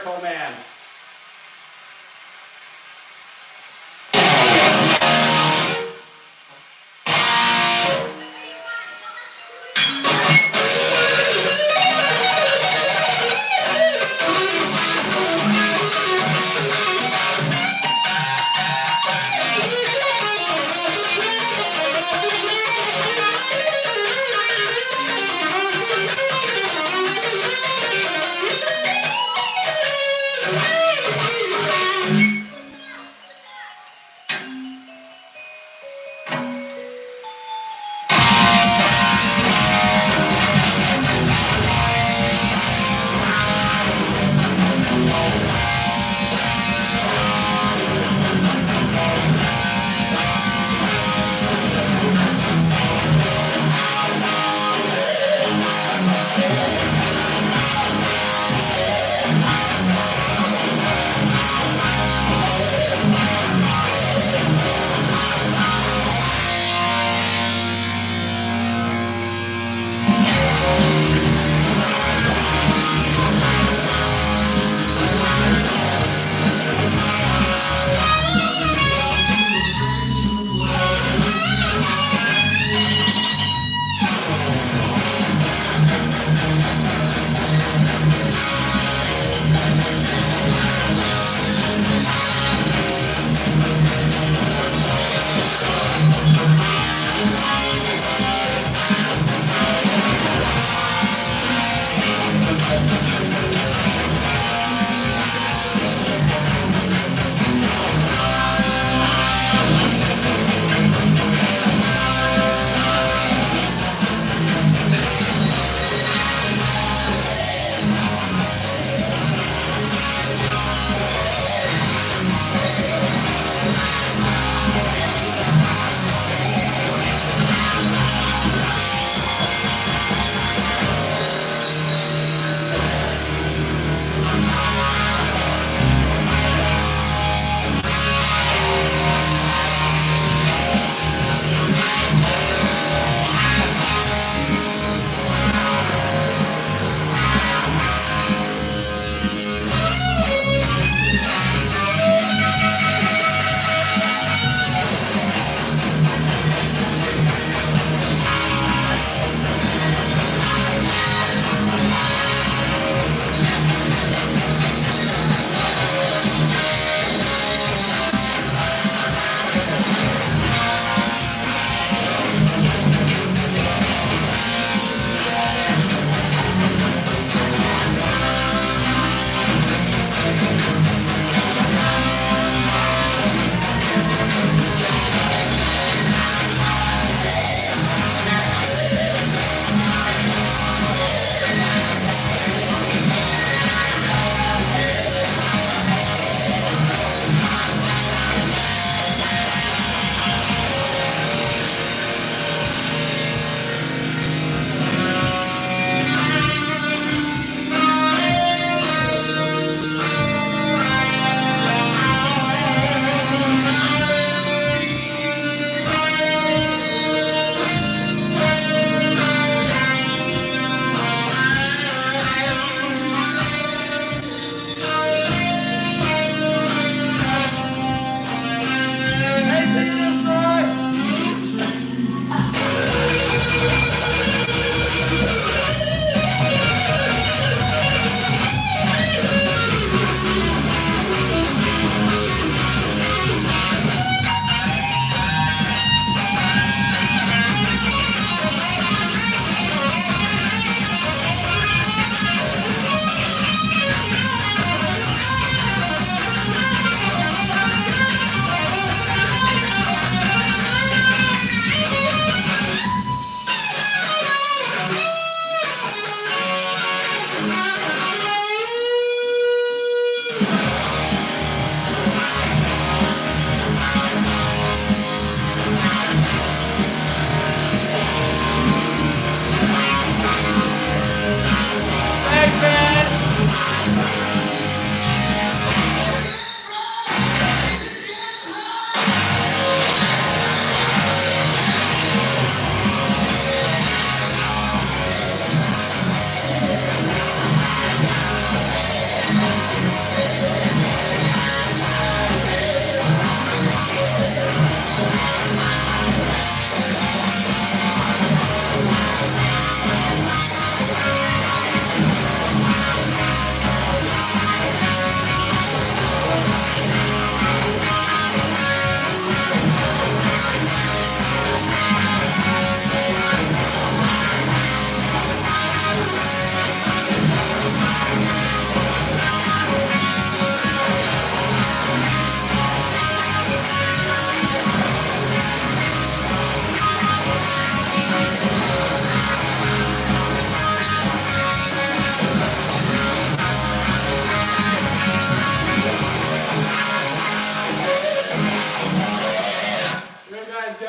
Miracle Man.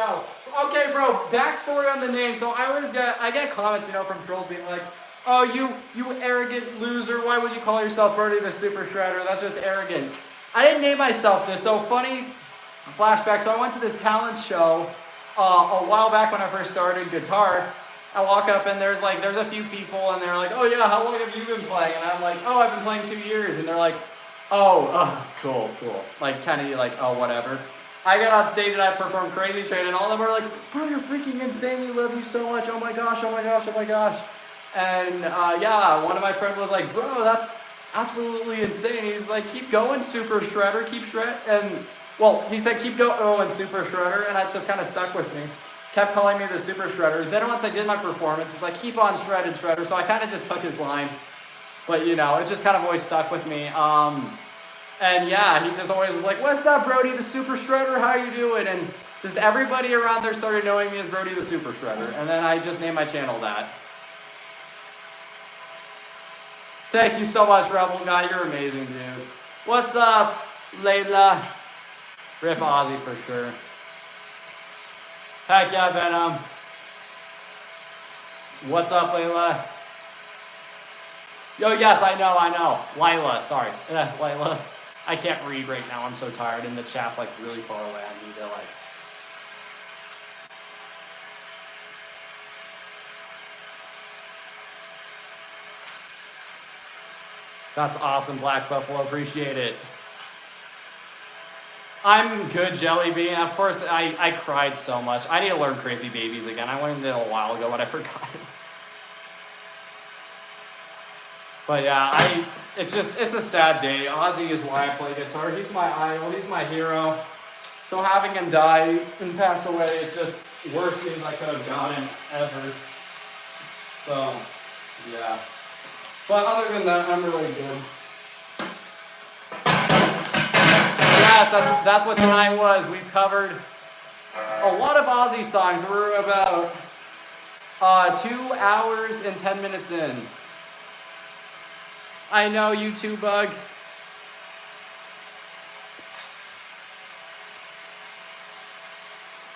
go. Okay, bro, backstory on the name. So I get comments, from trolls being like, oh, you arrogant loser. Why would you call yourself Brody the Super Shredder? That's just arrogant. I didn't name myself this. So funny flashback. So I went to this talent show a while back when I first started guitar. I walk up and there's a few people and they're like, oh yeah, how long have you been playing? And I'm like, oh, I've been playing 2 years. And they're like, oh, cool. Like kind of like, oh, whatever. I got on stage and I performed Crazy Train and all of them are like, bro, you're freaking insane. We love you so much. Oh my gosh. And one of my friends was like, bro, that's absolutely insane. He's like, keep going, Super Shredder, keep shred. And well, he said, keep going, Super Shredder. And that just kind of stuck with me. Kept calling me the Super Shredder. Then once I did my performance, he's like, keep on shredded, Shredder. So I kind of just took his line. But it just kind of always stuck with me. And yeah, he just always was like, what's up, Brody the Super Shredder? How you doing? And just everybody around there started knowing me as Brody the Super Shredder. And then I just named my channel that. Thank you so much, Rebel Guy. You're amazing, dude. What's up, Layla? Rip Ozzy for sure. Heck yeah, Venom. What's up, Layla? Yo, yes, I know. Lila, sorry. Lila. I can't read right now. I'm so tired, and the chat's like really far away. I need to like. That's awesome, Black Buffalo. Appreciate it. I'm good, Jelly Bean. Of course, I cried so much. I need to learn Crazy Babies again. I learned it a while ago, but I forgot it. But yeah, it's a sad day. Ozzy is why I play guitar. He's my idol. He's my hero. So having him die and pass away, it's just worst news I could have gotten ever. So, yeah. But other than that, I'm really good. Yes, that's what tonight was. We've covered a lot of Ozzy songs. We're about 2 hours and 10 minutes in. I know, you too, Bug.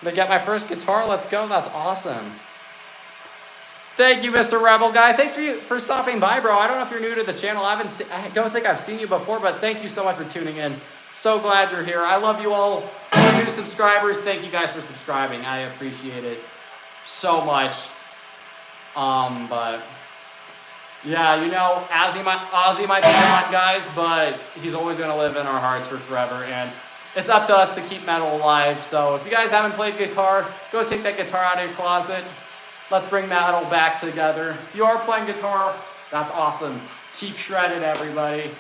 To get my first guitar, let's go. That's awesome. Thank you, Mr. Rebel Guy. Thanks for stopping by, bro. I don't know if you're new to the channel. I don't think I've seen you before, but thank you so much for tuning in. So glad you're here. I love you all. All new subscribers, thank you guys for subscribing. I appreciate it so much. But yeah, Ozzy might be gone, guys, but he's always gonna live in our hearts for forever, and it's up to us to keep metal alive. So if you guys haven't played guitar, go take that guitar out of your closet. Let's bring metal back together. If you are playing guitar, that's awesome. Keep shredded, everybody.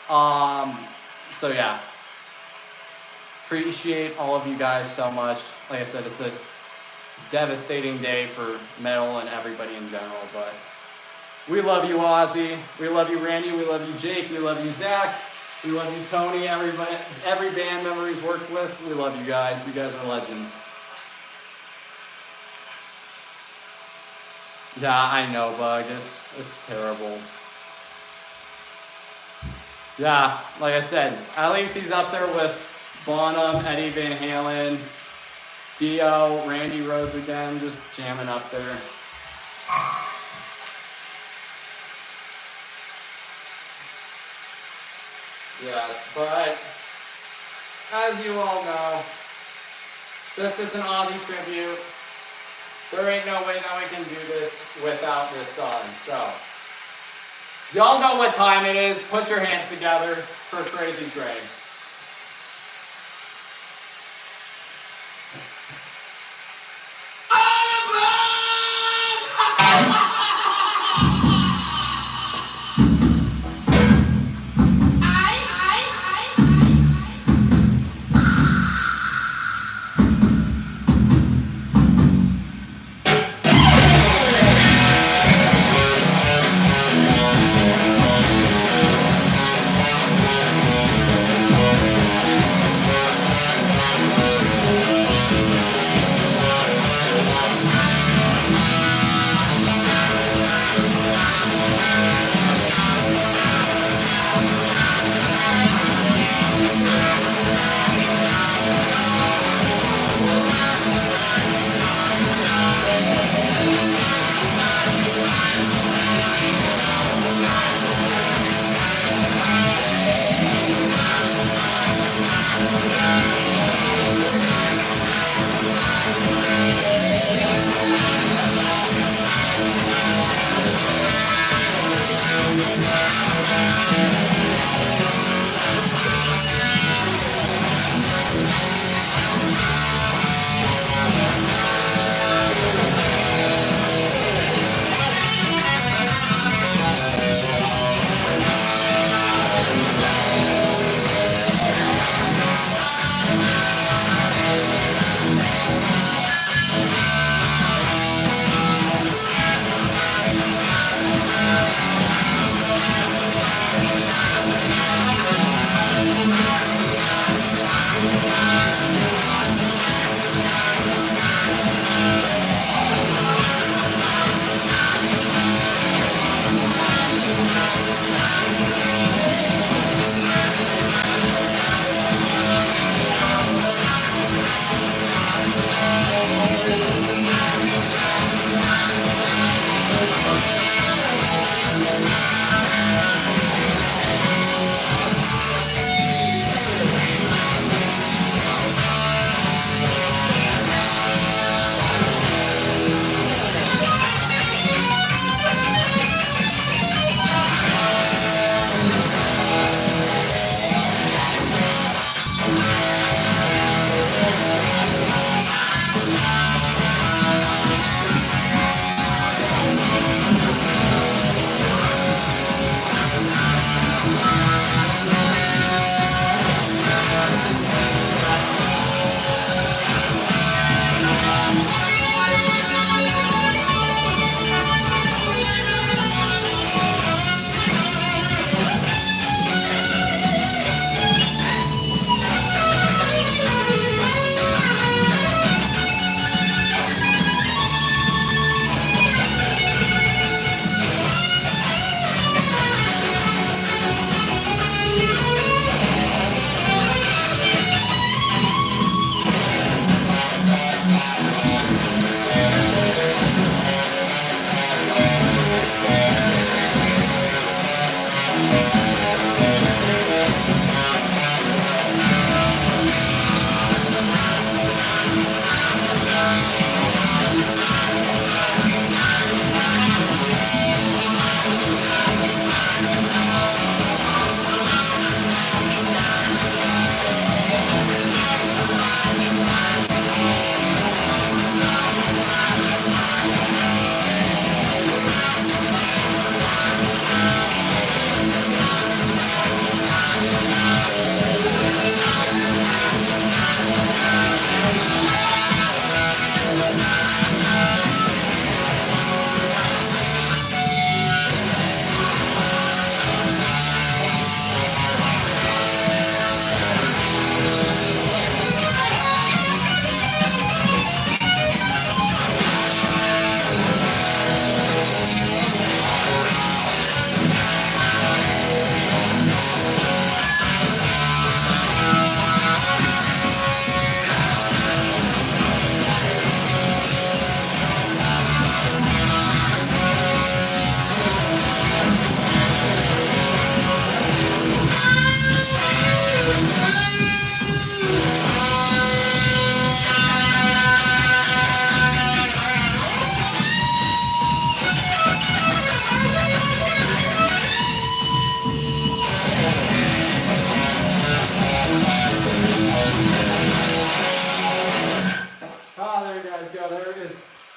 So yeah. Appreciate all of you guys so much. Like I said, it's a devastating day for metal and everybody in general, but we love you, Ozzy. We love you, Randy. We love you, Jake. We love you, Zach. We love you, Tony. Everybody, every band member he's worked with, we love you guys. You guys are legends. Yeah, I know, Bug. It's terrible. Yeah, like I said, at least he's up there with Bonham, Eddie Van Halen, Dio, Randy Rhoads again, just jamming up there. Yes, but as you all know, since it's an Ozzy tribute, there ain't no way that we can do this without this song. So, y'all know what time it is. Put your hands together for Crazy Train.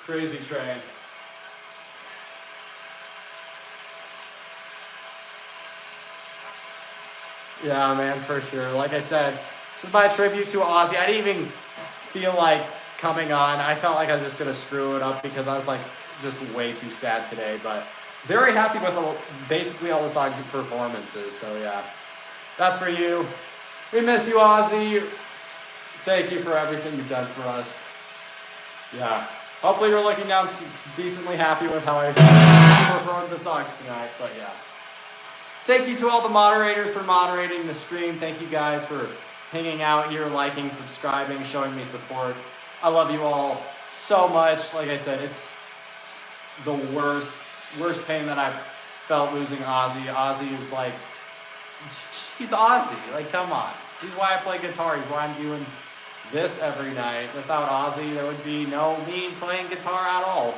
Crazy train. Yeah, man, for sure. Like I said, this is my tribute to Ozzy. I didn't even feel like coming on. I felt like I was just gonna screw it up because I was like just way too sad today. But very happy with basically all the song performances. So yeah, that's for you. We miss you, Ozzy. Thank you for everything you've done for us. Yeah. Hopefully you're looking down decently happy with how I performed the songs tonight. But yeah. Thank you to all the moderators for moderating the stream. Thank you guys for hanging out here, liking, subscribing, showing me support. I love you all so much. Like I said, it's the worst pain that I've felt losing Ozzy. Ozzy is like, he's Ozzy. Like, come on. He's why I play guitar. He's why I'm doing this every night. Without Ozzy, there would be no me playing guitar at all.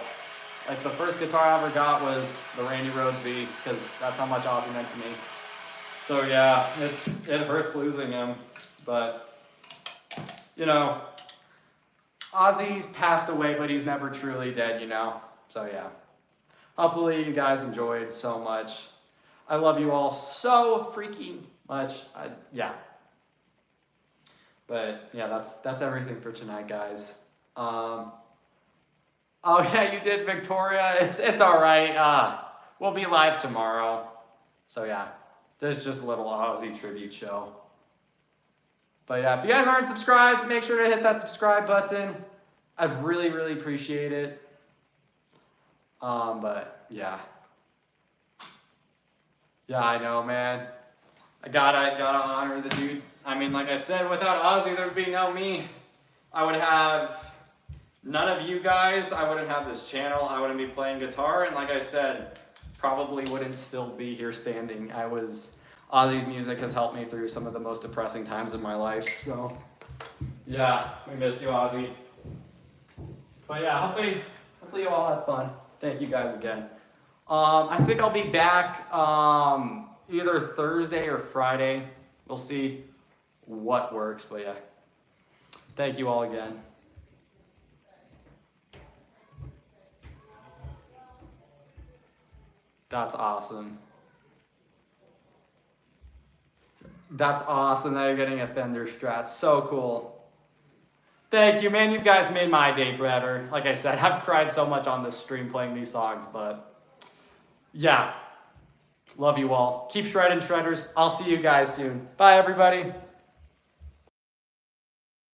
Like, the first guitar I ever got was the Randy Rhoads V, because that's how much Ozzy meant to me. So yeah, it hurts losing him, but, you know, Ozzy's passed away, but he's never truly dead, you know? So yeah. Hopefully you guys enjoyed so much. I love you all so freaking much. Yeah. But yeah, that's everything for tonight, guys. Oh yeah, you did, Victoria. It's all right. We'll be live tomorrow. So yeah, this is just a little Ozzy tribute show. But yeah, if you guys aren't subscribed, make sure to hit that subscribe button. I'd really, really appreciate it. But yeah. Yeah, I know, man. I gotta honor the dude. I mean, like I said, without Ozzy, there would be no me. I would have none of you guys. I wouldn't have this channel. I wouldn't be playing guitar. And like I said, probably wouldn't still be here standing. Ozzy's music has helped me through some of the most depressing times in my life. So yeah, we miss you, Ozzy. But yeah, hopefully you all had fun. Thank you guys again. I think I'll be back either Thursday or Friday. We'll see what works, but yeah. Thank you all again. That's awesome. That's awesome that you're getting a Fender Strat. So cool. Thank you, man. You guys made my day better. Like I said, I've cried so much on this stream playing these songs, but yeah. Love you all. Keep shredding, shredders. I'll see you guys soon. Bye, everybody.